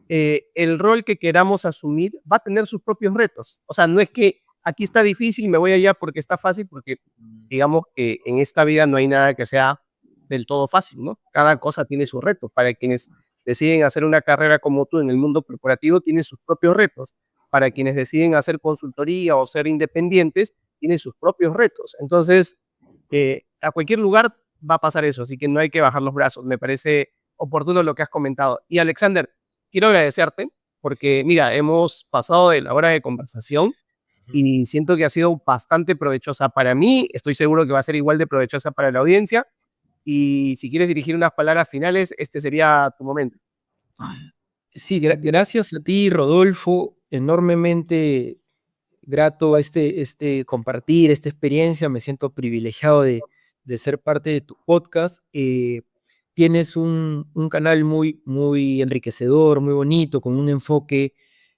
el rol que queramos asumir va a tener sus propios retos. O sea, no es que aquí está difícil, me voy allá porque está fácil, porque digamos que en esta vida no hay nada que sea del todo fácil, ¿no? Cada cosa tiene sus retos. Para quienes deciden hacer una carrera como tú en el mundo corporativo, tiene sus propios retos. Para quienes deciden hacer consultoría o ser independientes, tiene sus propios retos. Entonces, a cualquier lugar va a pasar eso, así que no hay que bajar los brazos. Me parece oportuno lo que has comentado. Y Alexander, quiero agradecerte porque, mira, hemos pasado de la hora de conversación y siento que ha sido bastante provechosa para mí. Estoy seguro que va a ser igual de provechosa para la audiencia. Y si quieres dirigir unas palabras finales, este sería tu momento. Sí, gracias a ti, Rodolfo, enormemente grato a compartir esta experiencia, me siento privilegiado de ser parte de tu podcast. Tienes un canal muy enriquecedor, muy bonito, con un enfoque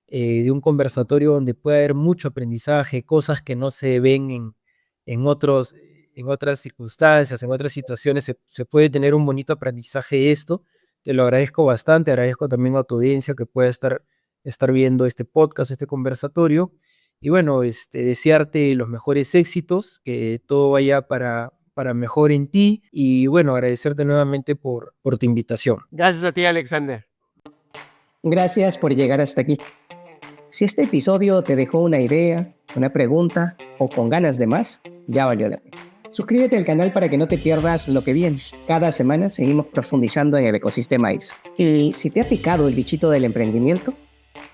de un conversatorio donde puede haber mucho aprendizaje, cosas que no se ven en otras circunstancias, en otras situaciones, se puede tener un bonito aprendizaje de esto. Te lo agradezco bastante, agradezco también a tu audiencia que pueda estar viendo este podcast, este conversatorio. Y bueno, desearte los mejores éxitos, que todo vaya para mejor en ti y bueno, agradecerte nuevamente por tu invitación. Gracias a ti, Alexander. Gracias por llegar hasta aquí. Si este episodio te dejó una idea, una pregunta o con ganas de más, ya valió la pena. Suscríbete al canal para que no te pierdas lo que viene. Cada semana seguimos profundizando en el ecosistema ISO. Y si te ha picado el bichito del emprendimiento,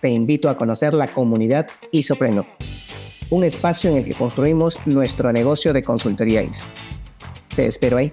te invito a conocer la comunidad ISOpreneur, un espacio en el que construimos nuestro negocio de consultoría ISO. Te espero ahí.